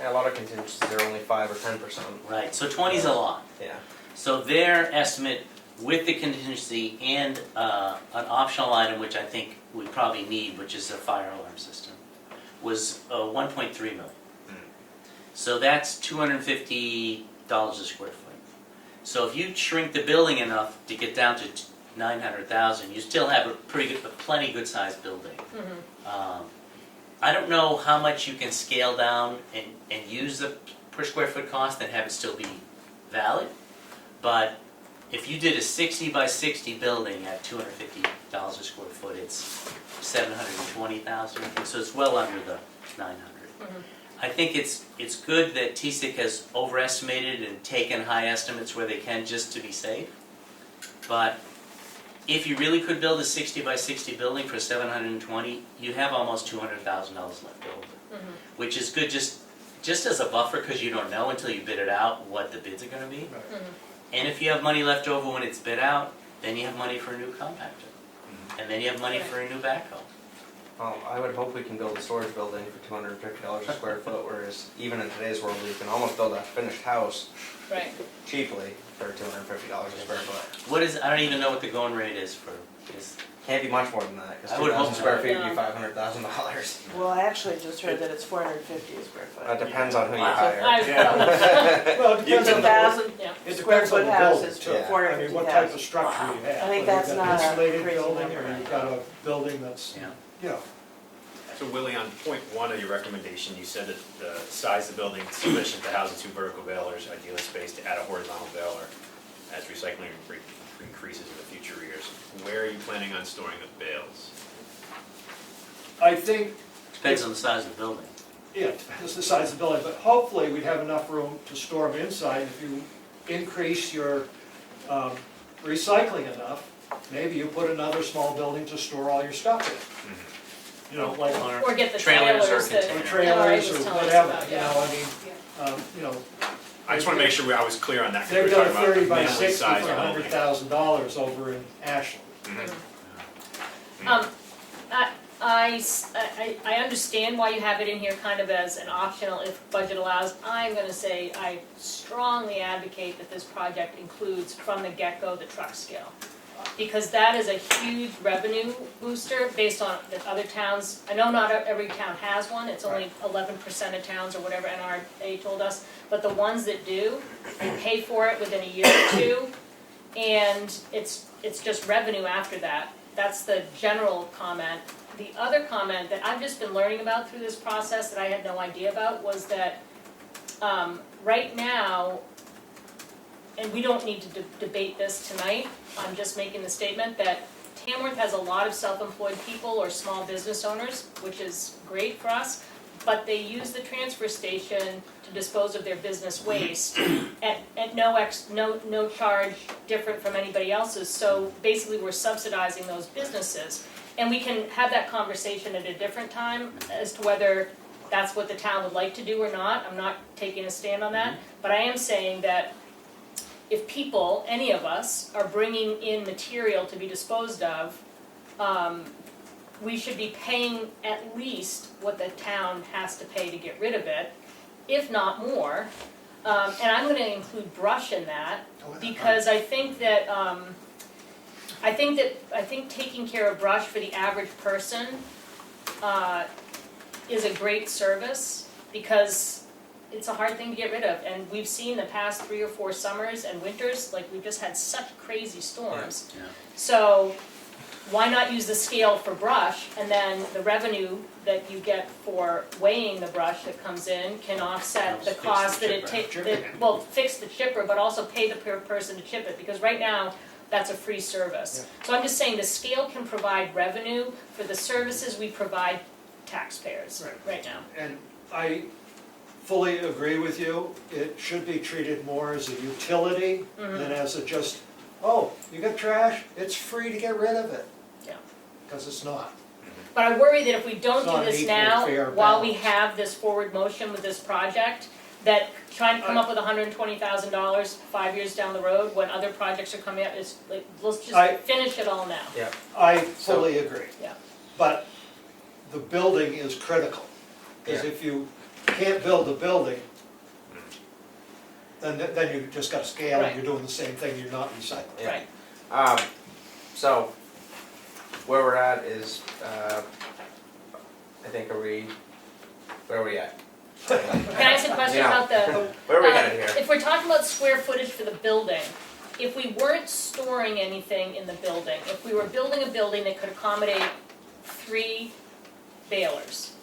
Yeah, a lot of contingencies are only 5 or 10%. Right, so 20 is a lot. Yeah. So their estimate with the contingency and an optional item, which I think we probably need, which is a fire alarm system, was 1.3 million. So that's $250 a square foot. So if you shrink the building enough to get down to 900,000, you still have a plenty good sized building. I don't know how much you can scale down and use the per square foot cost and have it still be valid, but if you did a 60 by 60 building at $250 a square foot, it's 720,000, so it's well under the 900. I think it's good that TSIC has overestimated and taken high estimates where they can just to be safe. But if you really could build a 60 by 60 building for 720, you have almost $200,000 left over, which is good just as a buffer, because you don't know until you bid it out what the bids are going to be. And if you have money left over when it's bid out, then you have money for a new compactor, and then you have money for a new backhoe. Well, I would hope we can build a storage building for $250 a square foot, whereas even in today's world, we can almost build a finished house Right. cheaply for $250 a square foot. What is, I don't even know what the going rate is for this. Can't be much more than that, because I would 2,000 hope square so. feet would Yeah. be $500,000. Well, I actually just heard that it's 450 a square foot. That depends on who you Wow. hire. Well, it It's depends a on thousand the, it square depends on foot the house building is too. Yeah. I mean, 450 what type of thousand. structure you have. I think Whether that's you've got not a insulated crazy building, number, or you've got a building that's, Yeah. you know, So Willie, on point one of your recommendation, you said that the size of the building is sufficient to house the 2 vertical balers, ideally spaced to add a horizontal baler as recycling increases in the future years. Where are you planning on storing the bales? I think, Depends on the size of the building. yeah, it depends the size of the building, but hopefully we'd have enough room to store them inside. If you increase your recycling enough, maybe you put another small building to store all your stuff in. You know, like Or get the Trailers or trailers that containers. trailers was or telling us whatever, about, you yeah. know, I mean, you know, I just want to make sure I was clear on that, because they've we're got a talking about 30 by minimally 60 sized for building. $100,000 over in Ashland. I understand why you have it in here kind of as an optional if budget allows. I'm gonna say I strongly advocate that this project includes from the get-go the truck scale. Because that is a huge revenue booster based on the other towns. I know not every town has one, it's only 11% of towns or whatever NRA told us. But the ones that do, they pay for it within a year or two, and it's just revenue after that. That's the general comment. The other comment that I've just been learning about through this process that I had no idea about was that right now, and we don't need to debate this tonight, I'm just making the statement that Tamworth has a lot of self-employed people or small business owners, which is great for us, but they use the transfer station to dispose of their business waste at no charge different from anybody else's. So basically, we're subsidizing those businesses. And we can have that conversation at a different time as to whether that's what the town would like to do or not. I'm not taking a stand on that. But I am saying that if people, any of us, are bringing in material to be disposed of, we should be paying at least what the town has to pay to get rid of it, if not more. And I'm gonna include brush in that, because I think that, I think taking care of brush for the average person is a great service, because it's a hard thing to get rid of. And we've seen the past 3 or 4 summers and winters, like we've just had such crazy storms. Yeah. So why not use the scale for brush, and then the revenue that you get for weighing the brush that comes in can offset the Fix the cost that it chipper. takes, well, fix the chipper, but also pay the person to chip it, because right now, that's a free service. So I'm just saying the scale can provide revenue for the services we provide taxpayers right now. And I fully agree with you. It should be treated more as a utility than as a just, oh, you got trash, it's free to get rid of it. Yeah. Because it's not. But I worry that if we don't It's not do an this equal, now, fair while we balance. have this forward motion with this project, that trying to come up with $120,000 5 years down the road, when other projects are coming up, is like, let's I- just finish it all now. I fully agree. Yeah. But the building is critical. Because Yeah. if you can't build a building, then you just got a scale Right. and you're doing the same thing, you're not recycling. Yeah. Right. So, where we're at is, I think, where are we at? Can I ask a question Yeah. about the, Where are we headed here? if we're talking about square footage for the building, if we weren't storing anything in the building, if we were building a building that could accommodate 3 balers,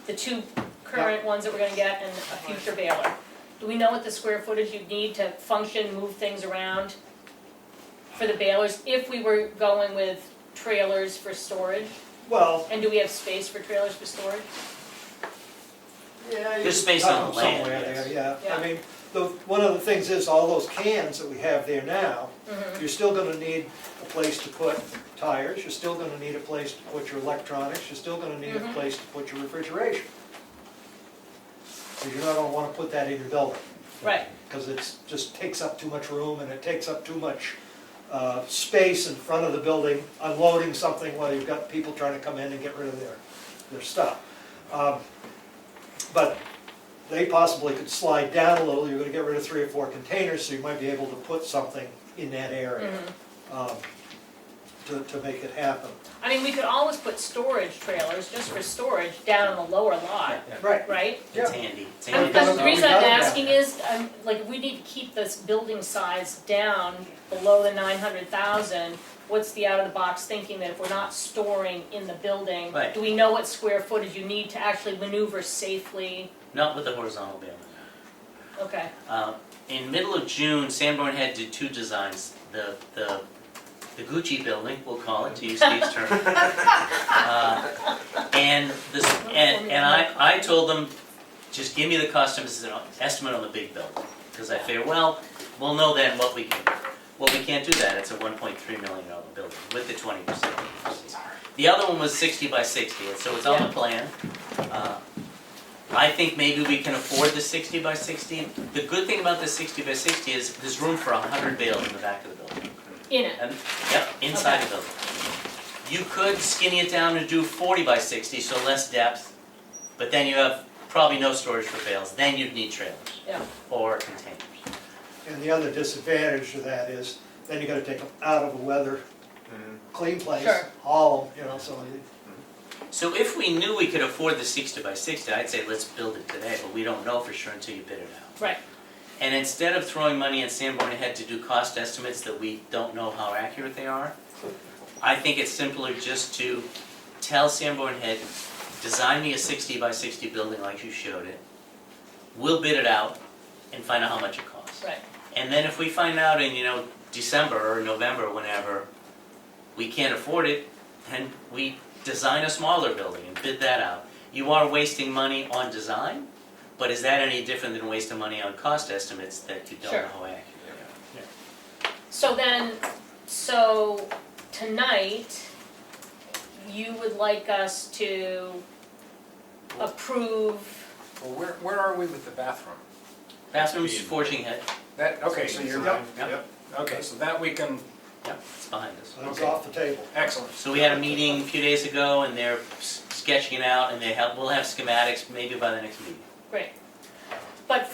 the 2 current ones that we're gonna get and a future baler, do we know what the square footage you'd need to function, move things around for the balers, if we were going with trailers for storage? Well, And do we have space for trailers for storage? yeah. you There's can space tuck on them the land, somewhere yes. there, yeah. Yeah. I mean, one of the things is, all those cans that we have there now, Mhm. you're still gonna need a place to put tires, you're still gonna need a place to put your electronics, you're still gonna need a Mhm. place to put your refrigeration. Because you're not gonna wanna put that in your building. Right. Because it's, just takes up too much room and it takes up too much space in front of the building, unloading something while you've got people trying to come in and get rid of their stuff. But they possibly could slide down a little, you're gonna get rid of 3 or 4 containers, so you might be able to put something in that area to make it happen. I mean, we could always put storage trailers, just for storage, down in the lower lot, Right. right? It's handy. It's And handy. the reason I'm We've done it asking is, like, if we need to keep this building size down below the 900,000, what's the out-of-the-box thinking that if we're not storing in the building, Right. do we know what square footage you need to actually maneuver safely? Not with the horizontal baler. Okay, In middle of June, Sanborn Head did 2 designs. The Gucci building, we'll call it, to use Steve's term. And I told them, just give me the cost estimate on the big building. Because I figured, well, we'll know then what we can do. Well, we can't do that, it's a $1.3 million building with the 20%. The other one was 60 by 60, and so it's on the plan. I think maybe we can afford the 60 by 60. The good thing about the 60 by 60 is there's room for 100 bales in the back of the building. in it, And, yep, inside the building. You could skinny it down and do 40 by 60, so less depth, but then you have probably no storage for bales. Then you'd need trailers yeah. or containers. And the other disadvantage to that is, then you gotta take them out of a weather clean place, Sure. haul them, so So if we knew we could afford the 60 by 60, I'd say let's build it today, but we don't know for sure until you bid it out. Right, And instead of throwing money at Sanborn Head to do cost estimates that we don't know how accurate they are, I think it's simpler just to tell Sanborn Head, design me a 60 by 60 building like you showed it. We'll bid it out and find out how much it costs. right. And then if we find out in, December or November or whenever, we can't afford it, then we design a smaller building and bid that out. You are wasting money on design, but is that any different than wasting money on cost estimates that you don't Sure. know how accurate they are? So tonight, you would like us to approve, Well, where are we with the bathroom? Bathrooms, forging head, Okay, so you're, Yep. okay, so that we can, it's behind us. it's Okay. off the table. excellent. So we had a meeting a few days ago and they're sketching it out and we'll have schematics maybe by the next meeting. great. But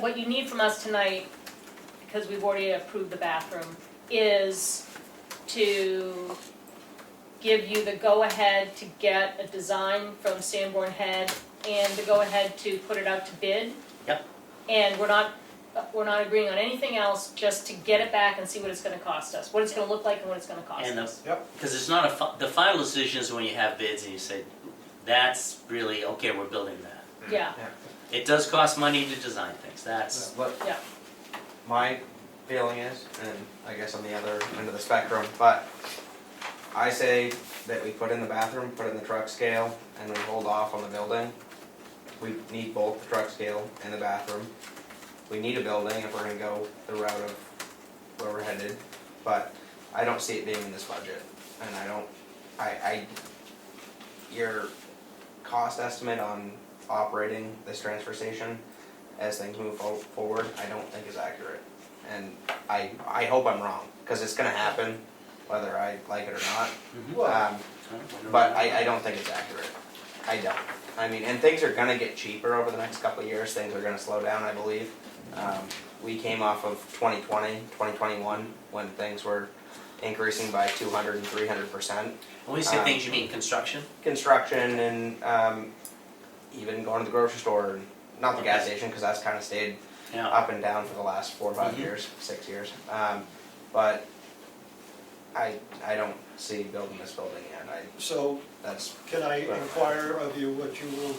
what you need from us tonight, because we've already approved the bathroom, is to give you the go-ahead to get a design from Sanborn Head and the go-ahead to put it out to bid. Yep. And we're not agreeing on anything else, just to get it back and see what it's gonna cost us, what it's gonna look like and what it's gonna cost And us. because it's not the final decision is when you have bids and you say, that's really, okay, we're building that. Yeah, It does cost money to design things, that's, What yeah, my feeling is, and I guess on the other end of the spectrum, but I say that we put in the bathroom, put in the truck scale, and we hold off on the building. We need both the truck scale and the bathroom. We need a building if we're gonna go the route of where we're headed, but I don't see it being in this budget. And your cost estimate on operating this transfer station as things move forward, I don't think is accurate. And I hope I'm wrong, because it's gonna happen, whether I like it or not. But I don't think it's accurate. I don't. I mean, and things are gonna get cheaper over the next couple of years, things are gonna slow down, I believe. We came off of 2020, 2021, when things were increasing by 200 and 300%. when we say things, you mean construction? Construction and even going to the grocery store, and not the gas station, because that's kind of stayed Yeah. up and down for the last 4 or 5 Mhm. years, 6 years. But I don't see building this building yet. So That's, can I inquire of you what you will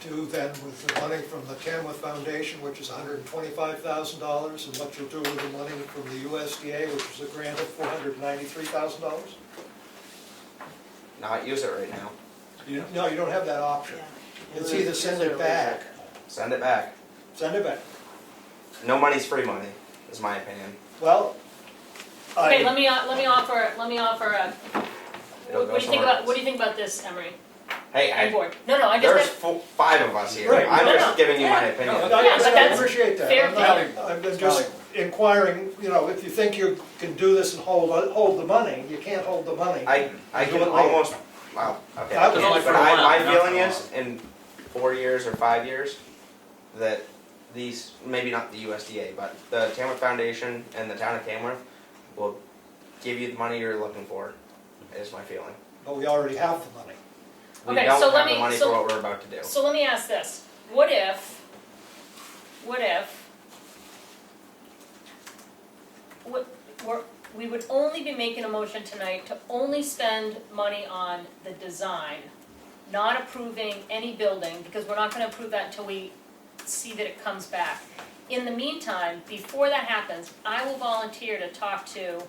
do then with the money from the Tamworth Foundation, which is $125,000, and what you'll do with the money from the USDA, which is a grant of $493,000? not use it right now. No, you don't have that option. It's either send it back, Send it back. send it back. No money's free money, is my opinion. Well, Okay, I, let me offer a, It'll go what do you think somewhere about, else. what do you think about this, Emery? Hey, And board? No, I there's just, 5 of us here. Right. I'm No, just no. giving you my Yeah. opinion. I Yeah, but that's appreciate that. fair I'm game. not- I'm just inquiring, if you think you can do this and hold the money, you can't hold the money. I Do can it later. almost, well, okay. That was only But for a while, my not feeling for a is, in 4 years or 5 years, that these, maybe not the USDA, but the Tamworth Foundation and the town of Tamworth will give you the money you're looking for, is my feeling. But we already have the money. We Okay, don't so let have me- the money so- for what we're about to do. so let me ask this, what if, we would only be making a motion tonight to only spend money on the design, not approving any building, because we're not gonna approve that until we see that it comes back. In the meantime, before that happens, I will volunteer to talk to,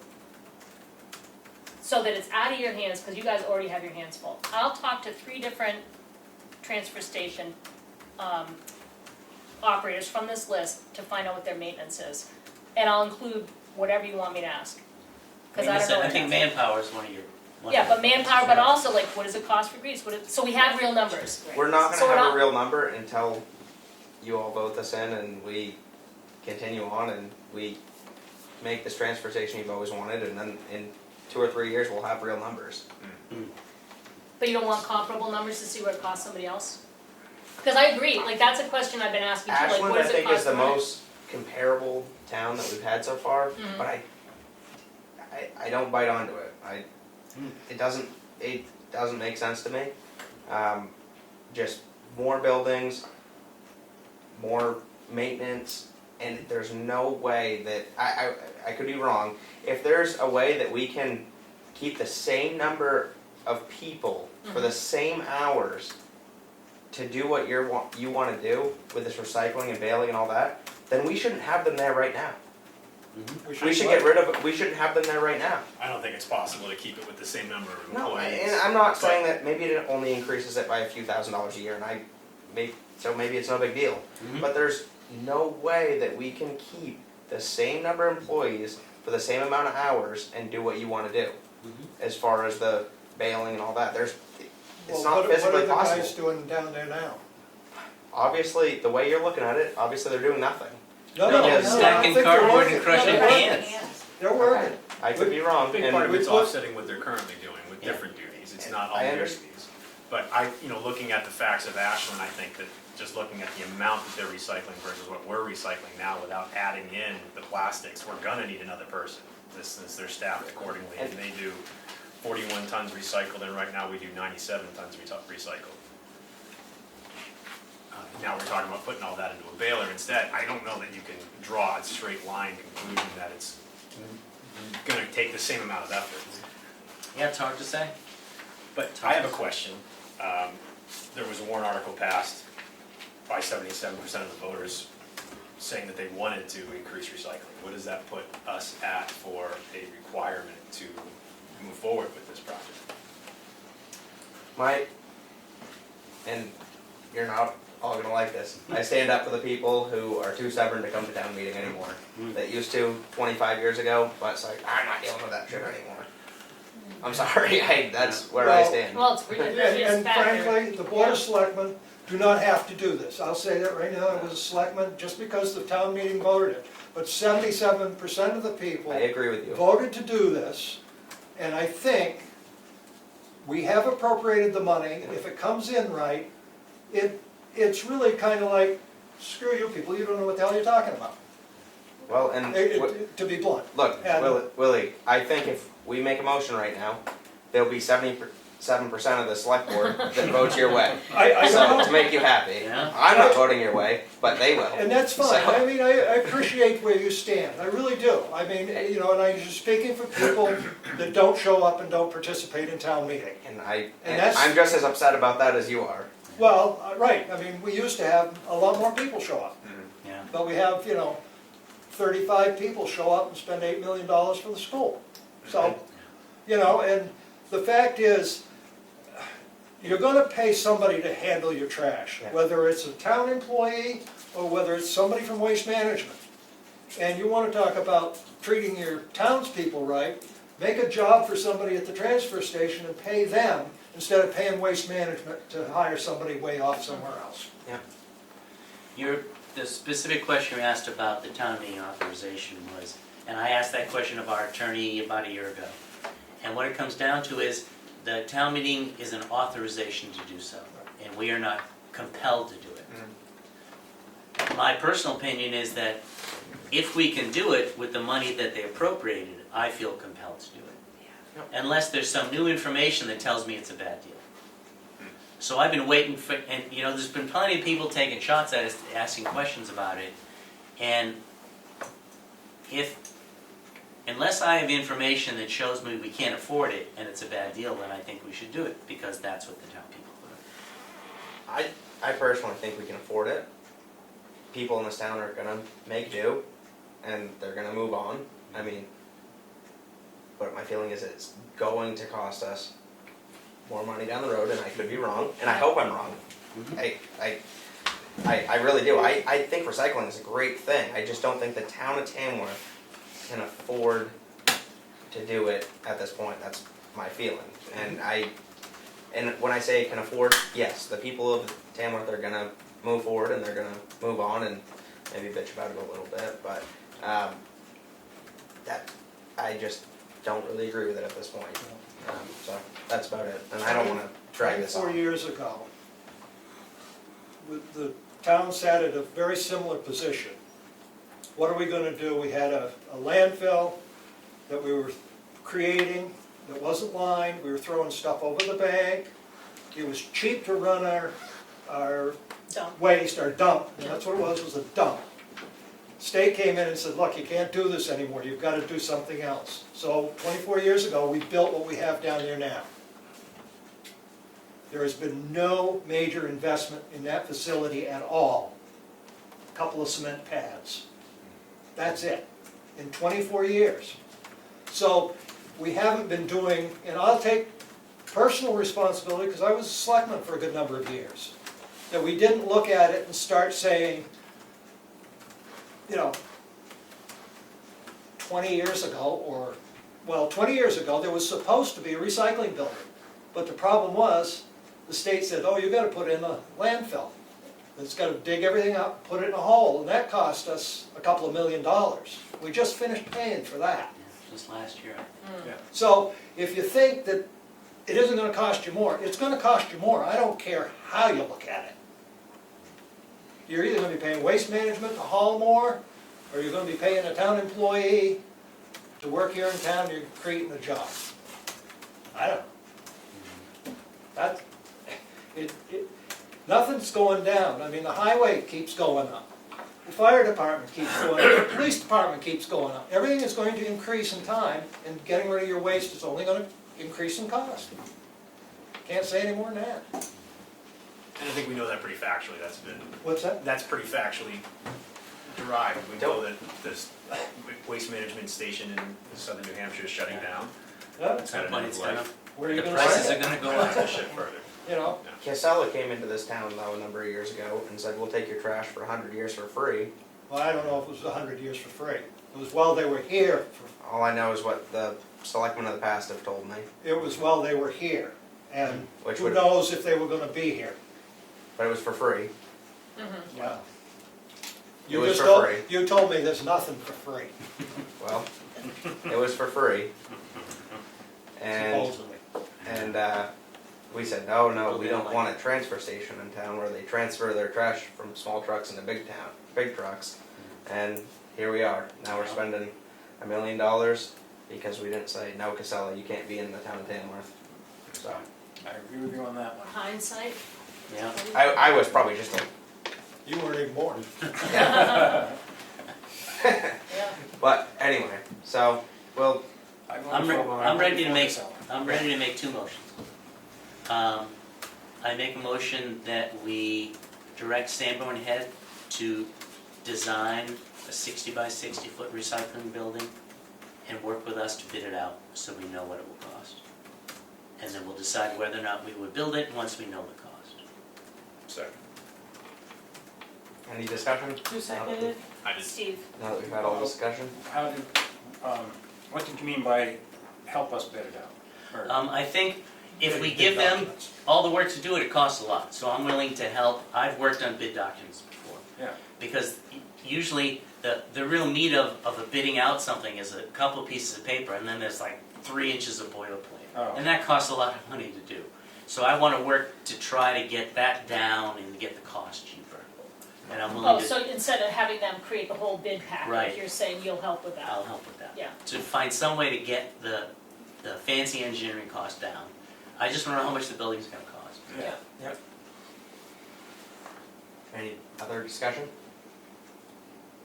so that it's out of your hands, because you guys already have your hands full. I'll talk to 3 different transfer station operators from this list to find out what their maintenance is. And I'll include whatever you want me to ask. Because I don't know I what think to ask. manpower is one of your. Yeah, but manpower, but also like, what does it cost for grease? So we have real numbers. We're not So gonna we're have not- a real number until you all vote this in and we continue on and we make this transfer station you've always wanted, and then in 2 or 3 years, we'll have real numbers. But you don't want comparable numbers to see what it costs somebody else? Because I agree, like, that's a question I've been asking too, like, Ashland, what I does it think, is cost the to run it? most comparable town that we've had so far, Mhm. but I don't bite onto it. It doesn't make sense to me. Just more buildings, more maintenance, and there's no way that, I could be wrong, if there's a way that we can keep the same number of people for the same hours to do what you want to do with this recycling and baling and all that, then we shouldn't have them there right now. We should get rid of it. We shouldn't have them there right now. I don't think it's possible to keep it with the same number of No, employees. and I'm not saying that maybe it only increases it by a few $1,000s a year, and maybe it's no big deal. But there's no way that we can keep the same number of employees for the same amount of hours and do what you want to do, as far as the baling and all that. It's not physically What are the possible. guys doing down there now? Obviously, the way you're looking at it, obviously they're doing nothing. No, No, I stacking think they're cardboard working. and crushing They're working. cans. They're working. I could be A wrong. big and part of it's we put- offsetting what they're currently doing with different duties, it's not all I new understand. duties. But looking at the facts of Ashland, I think that just looking at the amount that they're recycling versus what we're recycling now without adding in the plastics, we're gonna need another person. Since they're staffed accordingly, and they do 41 tons recycled, and right now we do 97 tons recycled. Now we're talking about putting all that into a baler instead. I don't know that you can draw a straight line conclusion that it's gonna take the same amount of effort. Yeah, it's hard to say. But I have a question. There was a warrant article passed by 77% of the voters saying that they wanted to increase recycling. What does that put us at for a requirement to move forward with this project? And you're not all gonna like this. I stand up for the people who are too stubborn to come to town meeting anymore. That used to 25 years ago, but it's like, I'm not dealing with that shit anymore. I'm sorry, that's where I stand. Well, it's it's And back there. frankly, the Board of Selectmen do not have to do this. I'll say that right now, I was a selectman just because the town meeting voted it. But 77% of the people I agree with you. voted to do this, and I think we have appropriated the money. If it comes in right, it's really kind of like, screw you people, you don't know what the hell you're talking about, Well, and to be blunt. look, And- Willie, I think if we make a motion right now, there'll be 70 7% of the select board that votes your way. I So don't to know, make you happy, Yeah. I'm not voting your way, but they will. and that's fine, So- I mean, I appreciate where you stand, I really do. I mean, you know, and I'm just speaking for people that don't show up and don't participate in town meeting. And And that's- I'm just as upset about that as you are. Well, right, I mean, we used to have a lot more people show up, Yeah. but we have, you know, 35 people show up and spend $8 million for the school. So, you know, and the fact is, you're gonna pay somebody to handle your trash, Yeah. whether it's a town employee or whether it's somebody from Waste Management. And you wanna talk about treating your townspeople right, make a job for somebody at the transfer station and pay them instead of paying Waste Management to hire somebody way off somewhere else. The specific question you asked about the town meeting authorization was, and I asked that question of our attorney about a year ago. And what it comes down to is, the town meeting is an authorization to do so, and we are not compelled to do it. My personal opinion is that if we can do it with the money that they appropriated, I feel compelled to do it. Unless there's some new information that tells me it's a bad deal. So I've been waiting for, and you know, there's been plenty of people taking shots at us, asking questions about it. And unless I have information that shows me we can't afford it and it's a bad deal, then I think we should do it, because that's what the town people do. I personally think we can afford it. People in this town are gonna make do, and they're gonna move on. I mean, but my feeling is it's going to cost us more money down the road, and I could be wrong, and I hope I'm wrong. I really do. I think recycling is a great thing. I just don't think the town of Tamworth can afford to do it at this point. That's my feeling. And when I say can afford, yes, the people of Tamworth are gonna move forward and they're gonna move on and maybe bitch about it a little bit, but that I just don't really agree with it at this point. So that's about it, and I don't wanna drag this on. 4 years ago, the town sat at a very similar position. What are we gonna do? We had a landfill that we were creating that wasn't lined, we were throwing stuff over the bank. It was cheap to run our Dump. waste, our dump, and that's what it was a dump. State came in and said, look, you can't do this anymore, you've gotta do something else. So 24 years ago, we built what we have down there now. There has been no major investment in that facility at all. A couple of cement pads. That's it, in 24 years. So we haven't been doing, and I'll take personal responsibility, because I was a selectman for a good number of years, that we didn't look at it and start saying, you know, 20 years ago, or, well, 20 years ago, there was supposed to be a recycling building. But the problem was, the state said, oh, you gotta put in a landfill. It's gotta dig everything up, put it in a hole, and that cost us a couple of $1 million. We just finished paying for that. Just last year. So if you think that it isn't gonna cost you more, it's gonna cost you more. I don't care how you look at it. You're either gonna be paying Waste Management to haul more, or you're gonna be paying a town employee to work here in town, you're creating a job. I don't know. That's, nothing's going down. I mean, the highway keeps going up. The fire department keeps going up, the police department keeps going up. Everything is going to increase in time, and getting rid of your waste is only gonna increase in cost. Can't say any more than that. And I think we know that pretty factually, What's that? that's pretty factually derived. We know that this waste management station in southern New Hampshire is shutting down. Yeah, It's got an When end it's of gonna, life. where are you the gonna prices say are that? gonna go We'll up. ship further. You know, Casella came into this town though a number of years ago and said, we'll take your trash for 100 years for free. well, I don't know if it was 100 years for free. It was while they were here, All I know is what the selectmen of the past have told me, it was while they were here. And Which who would- knows if they were gonna be here. but it was for free. Wow. It You was just for told, free. you told me there's nothing for free, Well, it was for free. And supposedly. we said, no, we don't want a transfer station in town where they transfer their trash from small trucks into big trucks. And here we are. Now we're spending $1 million because we didn't say, no, Casella, you can't be in the town of Tamworth. So, I agree with you on that one. Hindsight. Yeah. I was probably just a, You weren't even born. Yeah. but anyway, so, well, I'm ready to make, I'm ready to make two motions. I make a motion that we direct Sanborn Head to design a 60 by 60 foot recycling building and work with us to bid it out so we know what it will cost. And then we'll decide whether or not we would build it once we know the cost. Second. any discussion? Who seconded? I just, Steve. Now that we've had all the discussion? How did, what did you mean by help us bid it out? Or- I think if we give them all the work to do it, it costs a lot. So I'm willing to help. I've worked on bid documents before. Yeah. Because usually the real meat of a bidding out something is a couple pieces of paper and then there's like 3 inches of boilerplate. Oh. And that costs a lot of money to do. So I want to work to try to get that down and get the cost cheaper. And I'm willing Oh, to, so instead of having them create the whole bid package, Right. you're saying you'll help with that? I'll help with that. Yeah. To find some way to get the fancy engineering cost down. I just want to know how much the building's going to cost. Yeah. Any other discussion?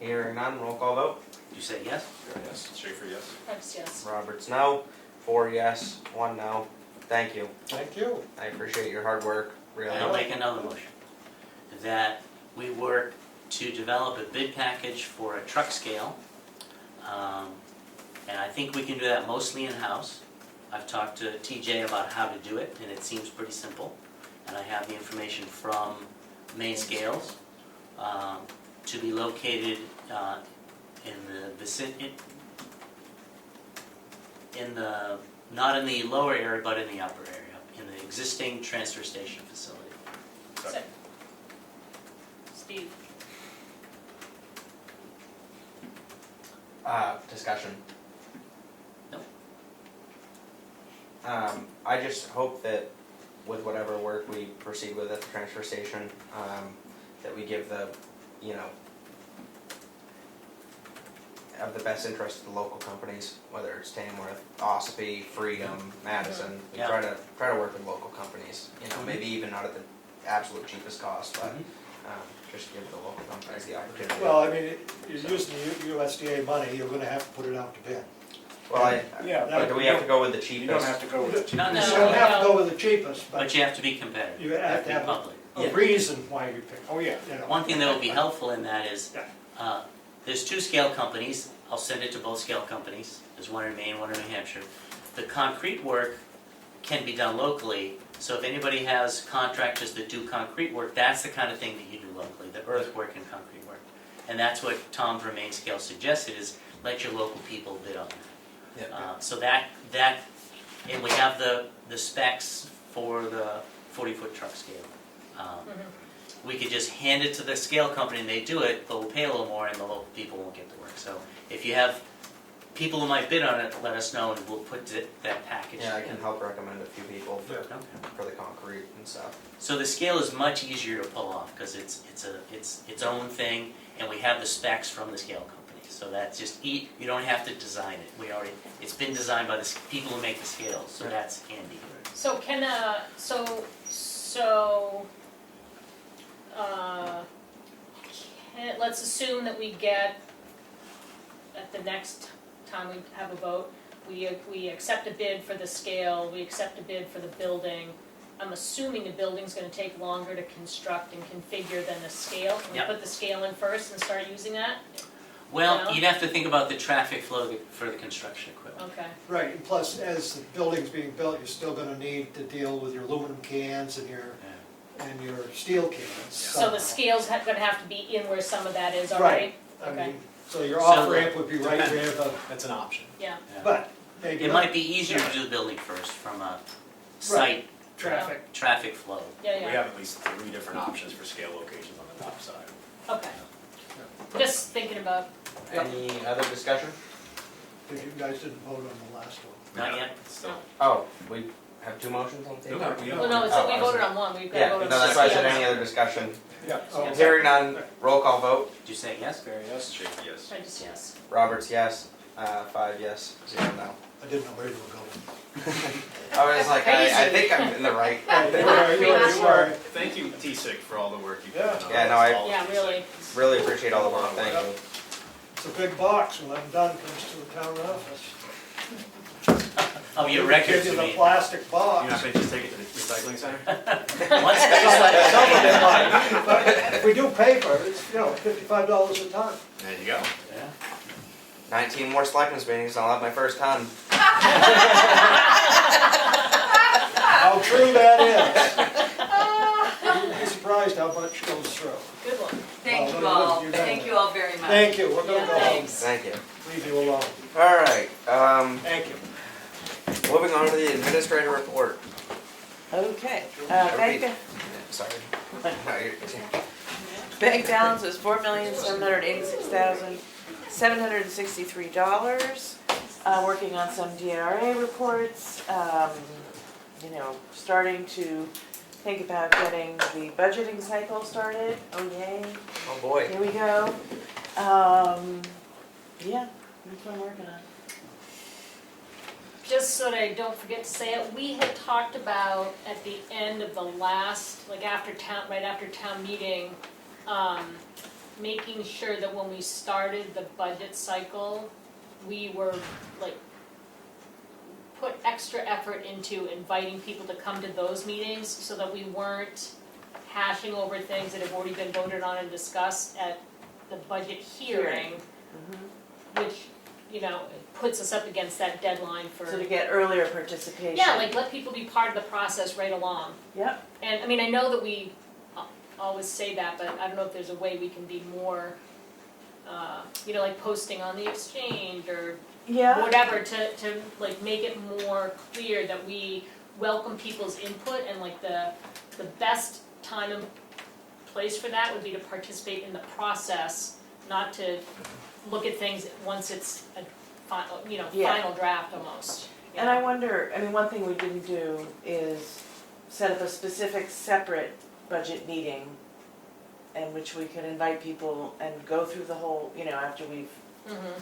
Hearing none, roll call vote. You say yes? yes, Schaefer, yes. That's yes. Roberts, no. 4 yes, 1 no. Thank you. Thank you. I appreciate your hard work, really. And I'll make another motion. That we work to develop a bid package for a truck scale. And I think we can do that mostly in-house. I've talked to TJ about how to do it, and it seems pretty simple. And I have the information from Main Scales to be located in the vicinity, not in the lower area, but in the upper area, in the existing transfer station facility. So- Steve. Discussion. No. I just hope that with whatever work we proceed with at the transfer station, that we give the, of the best interest to the local companies, whether it's Tamworth, Ossipee, Freedom, Madison. We Yeah. try to work with local companies, maybe even not at the absolute cheapest cost, but just give the local companies the opportunity. Well, I mean, you're using USDA money, you're gonna have to put it out to bid. Well, Yeah, but do we have to go with the you cheapest? don't have to go with it. Not You necessarily, don't have to go with the cheapest, but but you have to be competitive. you have to be have public. a reason why you pick. Oh, yeah. You know. One thing that would be helpful in that is, Yeah. there's 2 scale companies, I'll send it to both scale companies, there's one in Maine, one in New Hampshire. The concrete work can be done locally, so if anybody has contractors that do concrete work, that's the kind of thing that you do locally, the earthwork and concrete work. And that's what Tom from Maine Scale suggested, is let your local people bid on that. So that, and we have the specs for the 40-foot truck scale. We could just hand it to the scale company and they do it, but we'll pay a little more and the local people won't get the work. So if you have people who might bid on it, let us know and we'll put that package Yeah, I together. can help recommend a few people Okay. for the concrete and stuff. So the scale is much easier to pull off because it's its own thing and we have the specs from the scale company. So that's just, you don't have to design it. It's been designed by the people who make the scales, so that's handy. So let's assume that we get, at the next time we have a vote, we accept a bid for the scale, we accept a bid for the building. I'm assuming the building's gonna take longer to construct and configure than the scale. Can we Yep. put the scale in first and start using that? Well, No? you'd have to think about the traffic flow for the construction equipment. Okay, Right, and plus, as the building's being built, you're still gonna need to deal with your aluminum cans and your steel cans. so somehow. the scale's gonna have to be in where some of that is Right. already? I Okay, mean, so your So off ramp would be right where the, That's an option. yeah, but maybe It not. might be easier to do the building first from a site Traffic. traffic flow. yeah, We yeah, have at least 3 different options for scale locations on the top side. okay. Just thinking about, Any other discussion? Because you guys didn't vote on the last one. Not yet? Still. Oh, we have 2 motions on the table? well, no, so we voted on one, we've got to Yeah, vote no, on the that's why I said scale. any other discussion. Yeah. Oh, Hearing none, roll call vote. Did you say yes? Yes. Schaefer, yes. I just, yes. Roberts, yes. 5 yes, 0 no. I didn't know where you were going. I was like, I think I'm in the right. You were. Thank you, T-SIG, for all the work you've Yeah. done on Yeah, no, this, I- all of Yeah, this. really. Really appreciate all the work, thank you. It's a big box, when I'm done, comes to the town office. Oh, your Give records, you you the mean? plastic You're box. not gonna just take it to the recycling center? Once Some of it might. But if we do paper, it's, $55 a ton. There you go. Yeah. 19 more selectmen's meetings, I'll have my first ton. How true that is. You'd be surprised how much goes through. Good one. Thank Well, you all, you're done. thank you all very much. Thank you, we're gonna Yeah, go home. thanks. Thank you. Leave you alone. All right, Thank you. moving on to the administrator report. Okay, Everybody- bank, Sorry. No, you're- bank balance is $4,786,763. Working on some DRA reports, starting to think about getting the budgeting cycle started. Oh yay, Oh boy. here we go. Yeah, that's what I'm working on. Just so that I don't forget to say it, we had talked about at the end of the last, right after town meeting, making sure that when we started the budget cycle, we were put extra effort into inviting people to come to those meetings so that we weren't hashing over things that have already been voted on and discussed at the budget hearing, which, puts us up against that deadline for. So to get earlier participation. Yeah, let people be part of the process right along. Yep. And, I know that we always say that, but I don't know if there's a way we can be more, posting on the exchange or Yeah. whatever to make it more clear that we welcome people's input and the best time and place for that would be to participate in the process, not to look at things once it's a final, Yeah. final draft almost. And I wonder, one thing we didn't do is set up a specific separate budget meeting in which we could invite people and go through the whole, after we've. Mhm.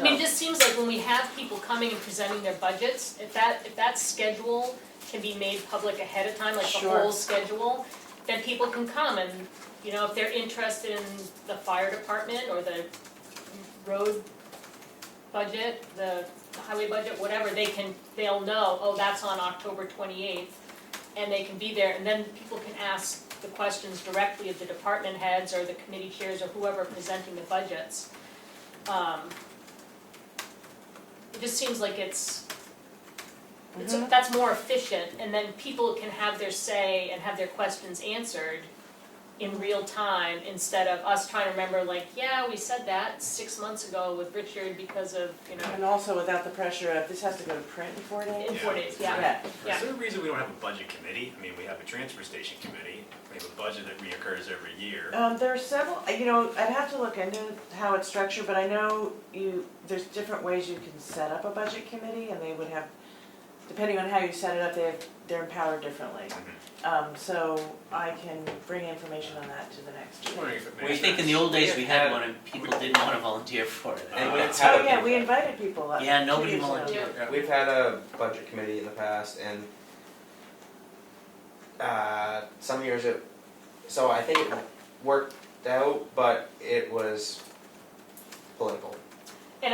It just seems like when we have people coming and presenting their budgets, if that schedule can be made public ahead of time, the Sure. whole schedule, then people can come and, if they're interested in the fire department or the road budget, the highway budget, whatever, they'll know, oh, that's on October 28th, and they can be there, and then people can ask the questions directly of the department heads or the committee chairs or whoever presenting the budgets. It just seems like that's more efficient, and then people can have their say and have their questions answered in real time, instead of us trying to remember, yeah, we said that 6 months ago with Richard because of, And also without the pressure of, this has to go to print in 4 days? in 4 days, yeah. Yeah. Is there a reason we don't have a budget committee? We have a transfer station committee, we have a budget that reoccurs every year. There are several, I'd have to look into how it's structured, but I know there's different ways you can set up a budget committee, and they would have, depending on how you set it up, they're empowered differently. So I can bring information on that to the next Just meeting. wondering if it Well, you makes think in sense. the old days we had one and people didn't want to volunteer for it. And we've Oh, had yeah, we invited people up. Yeah, 2 nobody years ago. volunteered. Yeah. We've had a budget committee in the past, and some years so I think it worked out, but it was political. And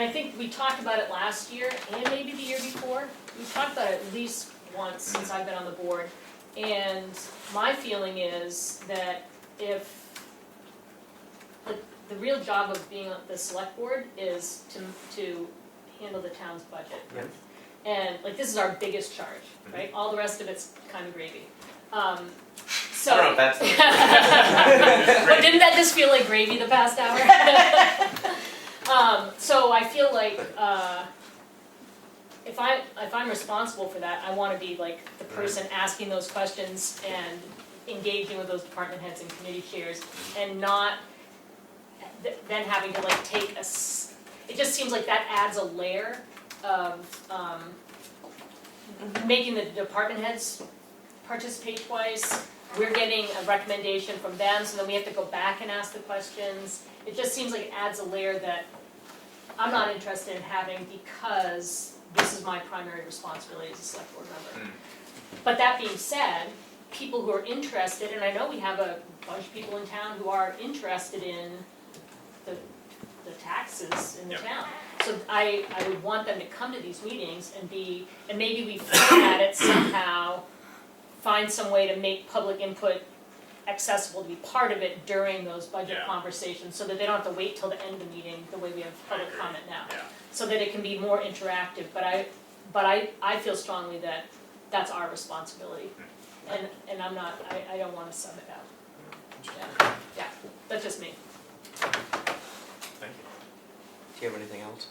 I think we talked about it last year, and maybe the year before, we talked about it at least once since I've been on the board. And my feeling is that if, the real job of being on the select board is to handle the town's budget. Yep. And this is our biggest charge, right? All the rest of it's kind of gravy. I don't know if that's But didn't that just feel like gravy the past hour? So I feel like, if I'm responsible for that, I wanna be the person asking those questions and engaging with those department heads and committee chairs, and not then having to take it just seems like that adds a layer of, making the department heads participate twice. We're getting a recommendation from them, so then we have to go back and ask the questions. It just seems like it adds a layer that I'm not interested in having, because this is my primary responsibility as a select board member. But that being said, people who are interested, and I know we have a bunch of people in town who are interested in the taxes in the Yep. town. So I would want them to come to these meetings and maybe we format it somehow, find some way to make public input accessible to be part of it during those budget Yeah. conversations, so that they don't have to wait till the end of the meeting, the way we have public agree. comment now. Yeah. So that it can be more interactive, but I feel strongly that that's our responsibility. And I'm not, I don't wanna sub it out. Yeah, that's just me. Thank you. Do you have anything else?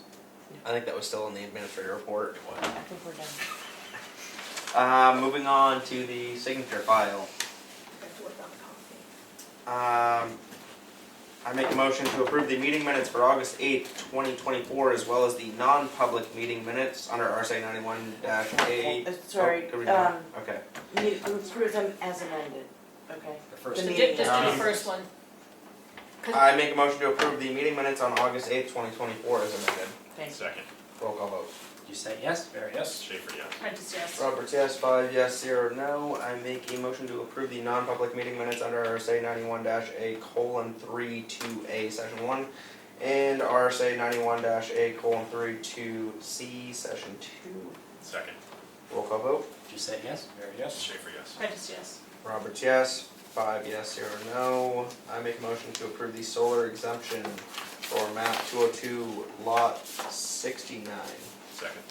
I think that was still in the administrator report. I think we're done. Moving on to the signature file. I have to work on the coffee. I make a motion to approve the meeting minutes for August 8th, 2024, as well as the non-public meeting minutes under RSA 91-A. Sorry, Oh, okay. you approve them as amended, okay? The first. The So meeting just do the minutes. first one. I make a motion to approve the meeting minutes on August 8th, 2024, as amended. Thank you. Second. Roll call vote. Did you say yes? Barry, yes? Schaefer, yes. Prentice, yes. Roberts, yes. 5 yes, 0 no. I make a motion to approve the non-public meeting minutes under RSA 91-A:3 2A Section 1 and RSA 91-A:3 2C Section 2. Second. Roll call vote. Did you say yes? Barry, yes? Schaefer, yes. Prentice, yes. Roberts, yes. 5 yes, 0 no. I make a motion to approve the solar exemption for map 202, lot 69. Second.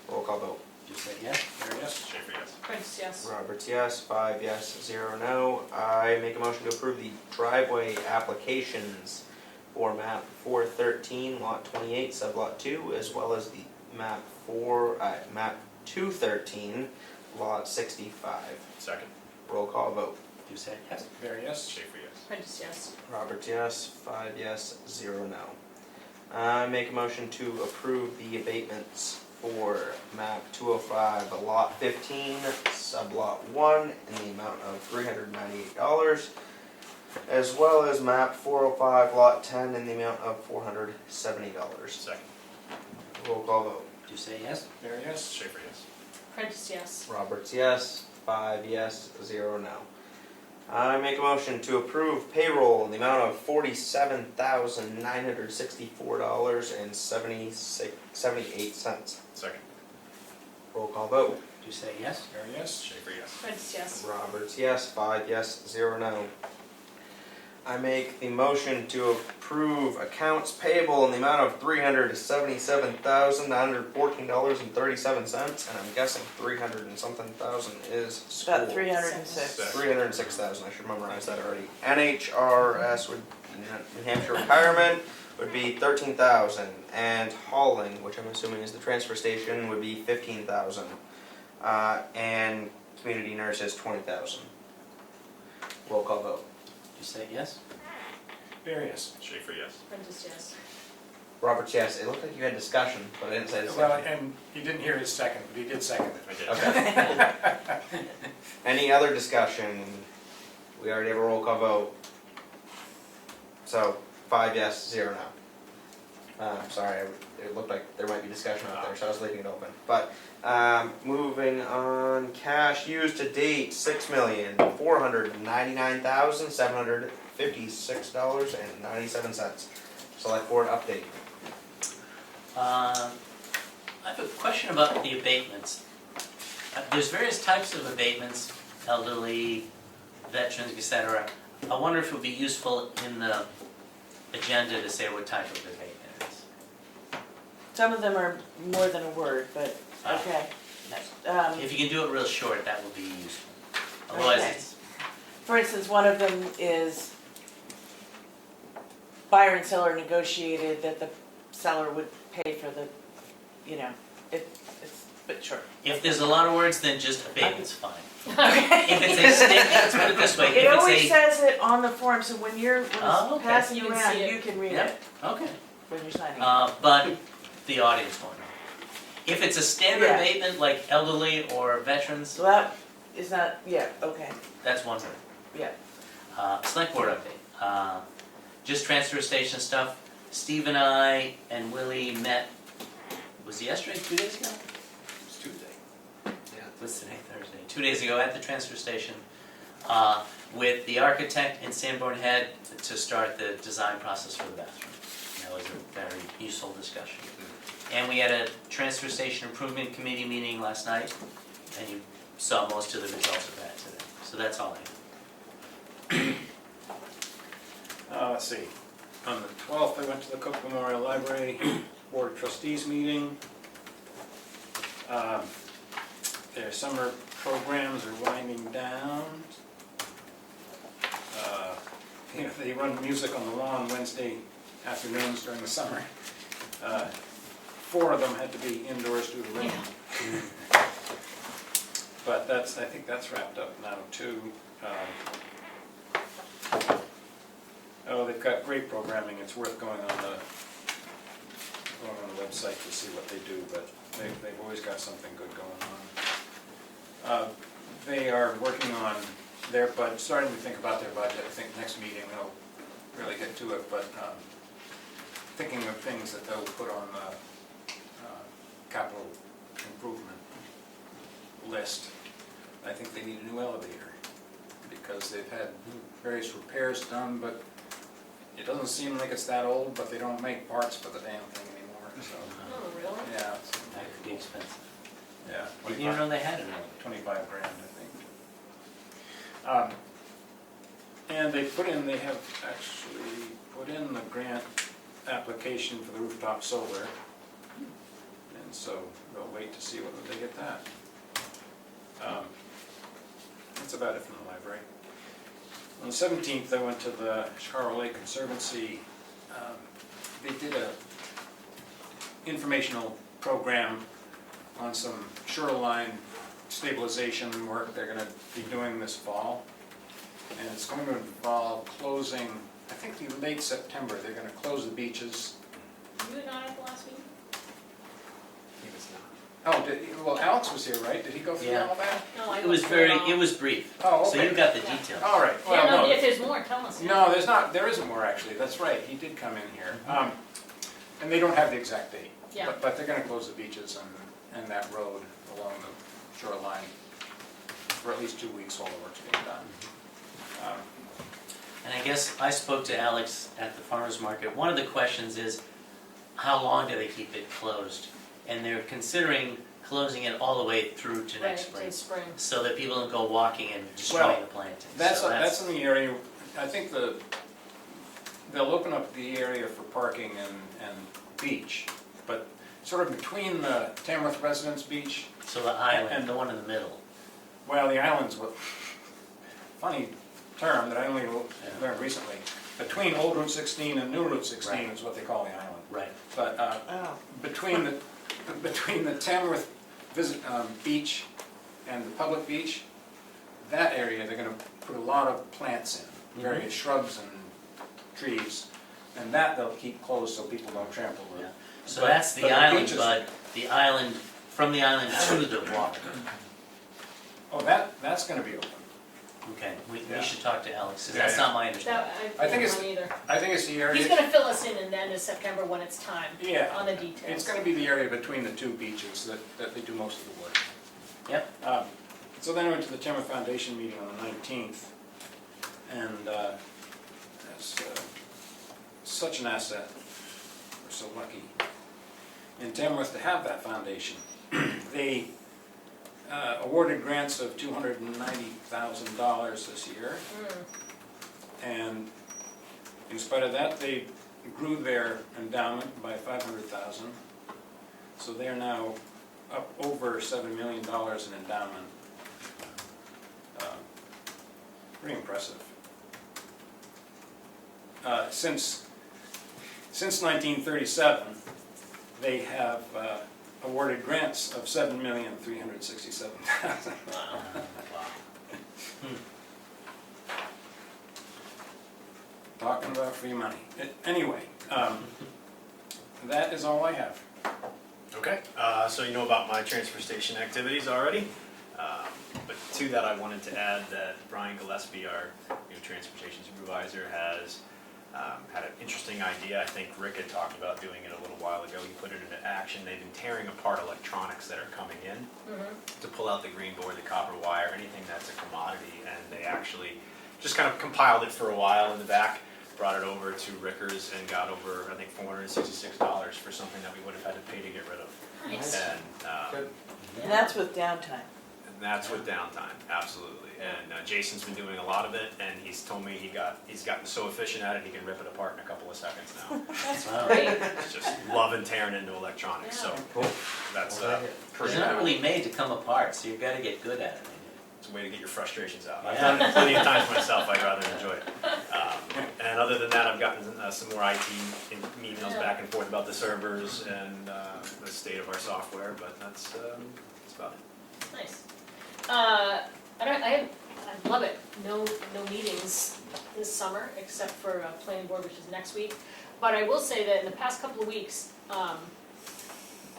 Roll call vote. Did you say yes? Barry, yes? Schaefer, yes. Prentice, yes. Roberts, yes. 5 yes, 0 no. I make a motion to approve the driveway applications for map 413, lot 28, sublot 2, as well as the map 213, lot 65. Second. Roll call vote. Did you say yes? Barry, yes? Schaefer, yes. Prentice, yes. Roberts, yes. 5 yes, 0 no. I make a motion to approve the abatements for map 205, lot 15, sublot 1, in the amount of $398, as well as map 405, lot 10, in the amount of $470. Second. Roll call vote. Did you say yes? Barry, yes? Schaefer, yes. Prentice, yes. Roberts, yes. 5 yes, 0 no. I make a motion to approve payroll in the amount of $47,964.78. Second. Roll call vote. Did you say yes? Barry, yes? Schaefer, yes. Prentice, yes. Roberts, yes. 5 yes, 0 no. I make the motion to approve accounts payable in the amount of $377,914.37, and I'm guessing 300 and something thousand is school. About 306. 306,000, I should memorize that already. NHRS would, New Hampshire Retirement, would be 13,000, and hauling, which I'm assuming is the transfer station, would be 15,000, and community nurses 20,000. Roll call vote. Did you say yes? Barry, yes? Schaefer, yes. Prentice, yes. Roberts, yes. It looked like you had discussion, but I didn't say Well, discussion. and he didn't hear his second, but he did second it. I did. Okay. Any other discussion? We already have a roll call vote. So 5 yes, 0 no. Sorry, it looked like there might be discussion out there, so I was leaving it open. But moving on, cash used to date, $6,499,756.97. Select board update. I have a question about the abatements. There's various types of abatements, elderly, veterans, etc. I wonder if it would be useful in the agenda to say what type of abatement it is. Some of them are more than a word, but, okay. If you can do it real short, that would be useful. Otherwise, Okay. it's, For instance, one of them is buyer and seller negotiated that the seller would pay for the, it's, but sure. if there's a lot of words, then just abatement's fine. Okay. If it's a let's put it this way, It if always it's says it on the form, so when Oh, it's okay. passing You can around, see it. you can read Yep. it okay, when you're signing. but the audience won't know. If it's a standard Yeah. abatement like elderly or veterans, So that is not, yeah, okay, that's one word. yeah. Select board update, just transfer station stuff. Steve and I and Willie met, was it yesterday, 2 days ago? It's Tuesday. What's today, Thursday? 2 days ago at the transfer station with the architect and Sanborn Head to start the design process for the bathroom. That was a very useful discussion. And we had a transfer station improvement committee meeting last night, and you saw most of the results of that today. So that's all I have. Let's see, on the 12th, I went to the Cook Memorial Library Board of Trustees meeting. Their summer programs are winding down. They run music on the lawn Wednesday afternoons during the summer. 4 of them had to be indoors due to rain. But I think that's wrapped up now too. They've got great programming. It's worth going on the website to see what they do, but they've always got something good going on. They are working on their budget, starting to think about their budget. I think next meeting they'll really get to it, but thinking of things that they'll put on the capital improvement list. I think they need a new elevator because they've had various repairs done, but it doesn't seem like it's that old, but they don't make parts for the damn thing anymore, so. Oh, really? Yeah, That could be expensive. yeah. Didn't even know they had it. 25 grand, I think. And they have actually put in the grant application for the rooftop solar. And so we'll wait to see whether they get that. That's about it from the library. On the 17th, I went to the Chicago Lake Conservancy. They did a informational program on some shoreline stabilization work they're going to be doing this fall. And it's going to involve closing, I think in late September, they're going to close the beaches. You were not at the last meeting? He was not. Oh, well, Alex was here, right? Did he go through Yeah. all that? No, I It was looked through very, it was brief. Oh, So okay. you got the Yeah. details. All right. Yeah, Well, no, if there's more, tell us. No, there's not. There isn't more, actually. That's right. He did come in here. And they don't have the exact date. Yeah. But they're going to close the beaches and that road along the shoreline for at least 2 weeks while the work's being done. And I guess I spoke to Alex at the farmer's market. One of the questions is, how long do they keep it closed? And they're considering closing it all the way through to next Right, spring, to spring. so that people don't go walking and destroying Well, the plantings. That's So in the area. I think they'll open up the area for parking and beach, but sort of between the Tamworth Residence Beach. So the island, and the one in the middle. Well, the island's what, funny term that I only learned recently. Between Old Route 16 and New Route 16 Right. is what they call the island. Right. But Oh, between the Tamworth beach and the public beach, that area, they're gonna put a lot of plants in, various shrubs and trees, and that they'll keep closed so people don't trample it. Yeah. So But- that's the but island, beaches- but the island, from the island to the water. Oh, that's gonna be open. Okay, we Yeah. should talk to Alex, because Yeah, that's yeah. not my understanding. That, I think it's- don't either. I think it's the area. He's gonna fill us in and then in September when it's time, Yeah. on the details. It's gonna be the area between the 2 beaches that they do most of the work. Yep. So then I went to the Tamworth Foundation meeting on the 19th, and it's such an asset. We're so lucky in Tamworth to have that foundation. They awarded grants of $290,000 this year, and in spite of that, they grew their endowment by $500,000. So they are now up over $7 million in endowment. Pretty impressive. Since 1937, they have awarded grants of $7,367,000. Wow. Talking about free money. Anyway, that is all I have. Okay, so you know about my transfer station activities already, but 2 that I wanted to add that Brian Gillespie, our new transportation supervisor, has Had an interesting idea. I think Rick had talked about doing it a little while ago. He put it into action. They've been tearing apart electronics that are coming in to pull out the green board, the copper wire, anything that's a commodity. And they actually just kind of compiled it for a while in the back, brought it over to Ricker's and got over, I think, $466 for something that we would have had to pay to get rid of. Nice. And that's with downtime. And that's with downtime, absolutely. And Jason's been doing a lot of it, and he's told me he's gotten so efficient at it, he can rip it apart in a couple of seconds now. That's great. He's just loving tearing into electronics, so Cool. that's It's not really made to come apart, so you've gotta get good at it. it's a way to get your frustrations out. I've Yeah. done it plenty of times myself, I'd rather enjoy it. And other than that, I've gotten some more IT emails back and forth about the servers and the state of our software, but that's about it. Nice. I love it. No meetings this summer, except for planning board, which is next week. But I will say that in the past couple of weeks,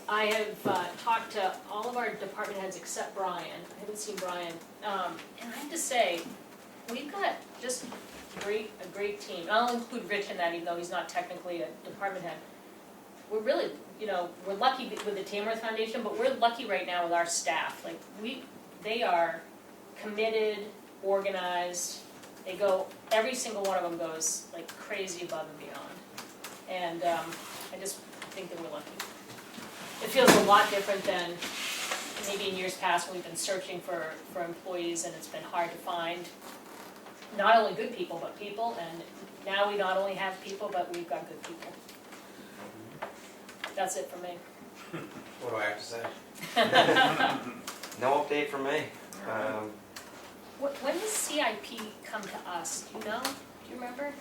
I have talked to all of our department heads except Brian. I haven't seen Brian. And I have to say, we've got just a great team. I'll include Rich in that, even though he's not technically a department head. We're really, we're lucky with the Tamworth Foundation, but we're lucky right now with our staff. Like, they are committed, organized. They go, every single one of them goes like crazy above and beyond. And I just think that we're lucky. It feels a lot different than maybe in years past when we've been searching for employees and it's been hard to find not only good people, but people. And now we not only have people, but we've got good people. That's it for me. What do I have to say? No update from me. When does CIP come to us? Do you know? Do you remember?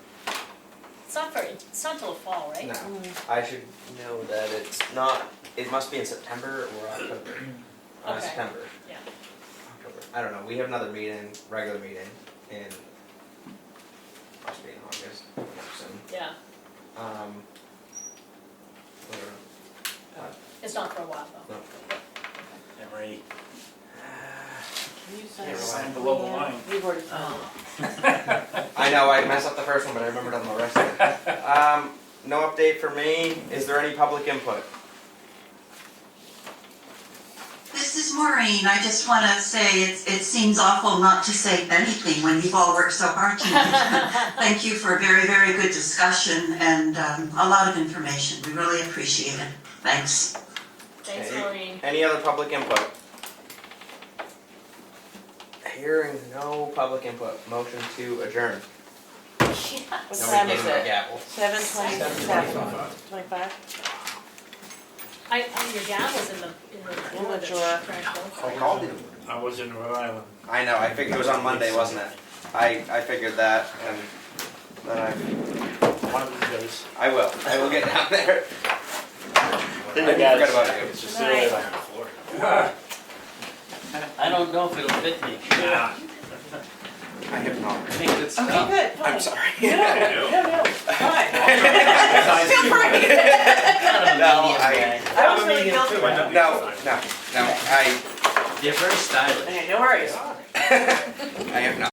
It's not till the fall, right? No, I should know that it's not, it must be in September or October. Okay. September. Yeah. October. I don't know, we have another meeting, regular meeting in, must be in August, soon. Yeah. I don't know. It's not for a while though. No. Emery, Can you Yeah, sign sign below the line. We've already signed. I know, I messed up the first one, but I remembered on the rest of it. No update for me. Is there any public input? This is Maureen. I just want to say it seems awful not to say anything when you've all worked so hard tonight. Thank you for a very, very good discussion and a lot of information. We really appreciate it. Thanks. Thanks, Okay. Maureen. Any other public input? Hearing no public input. Motion to adjourn. What Nobody time gave is me a it? gavel. 7:27. 25? Your gavel's in the drawer. I called you. I was in Rhode Island. I know, I figured it was on Monday, wasn't it? I figured that, and then One of these days. I will get down there. I you guys. forgot about you. It's just Good night. sitting on the floor. I don't know if it'll fit me. Yeah. I have not. I think it's Okay, good, fine. I'm sorry. No, fine. Feel free. No, I was really guilty. No, Fine. no, I They're very stylish. Okay, no worries. have not.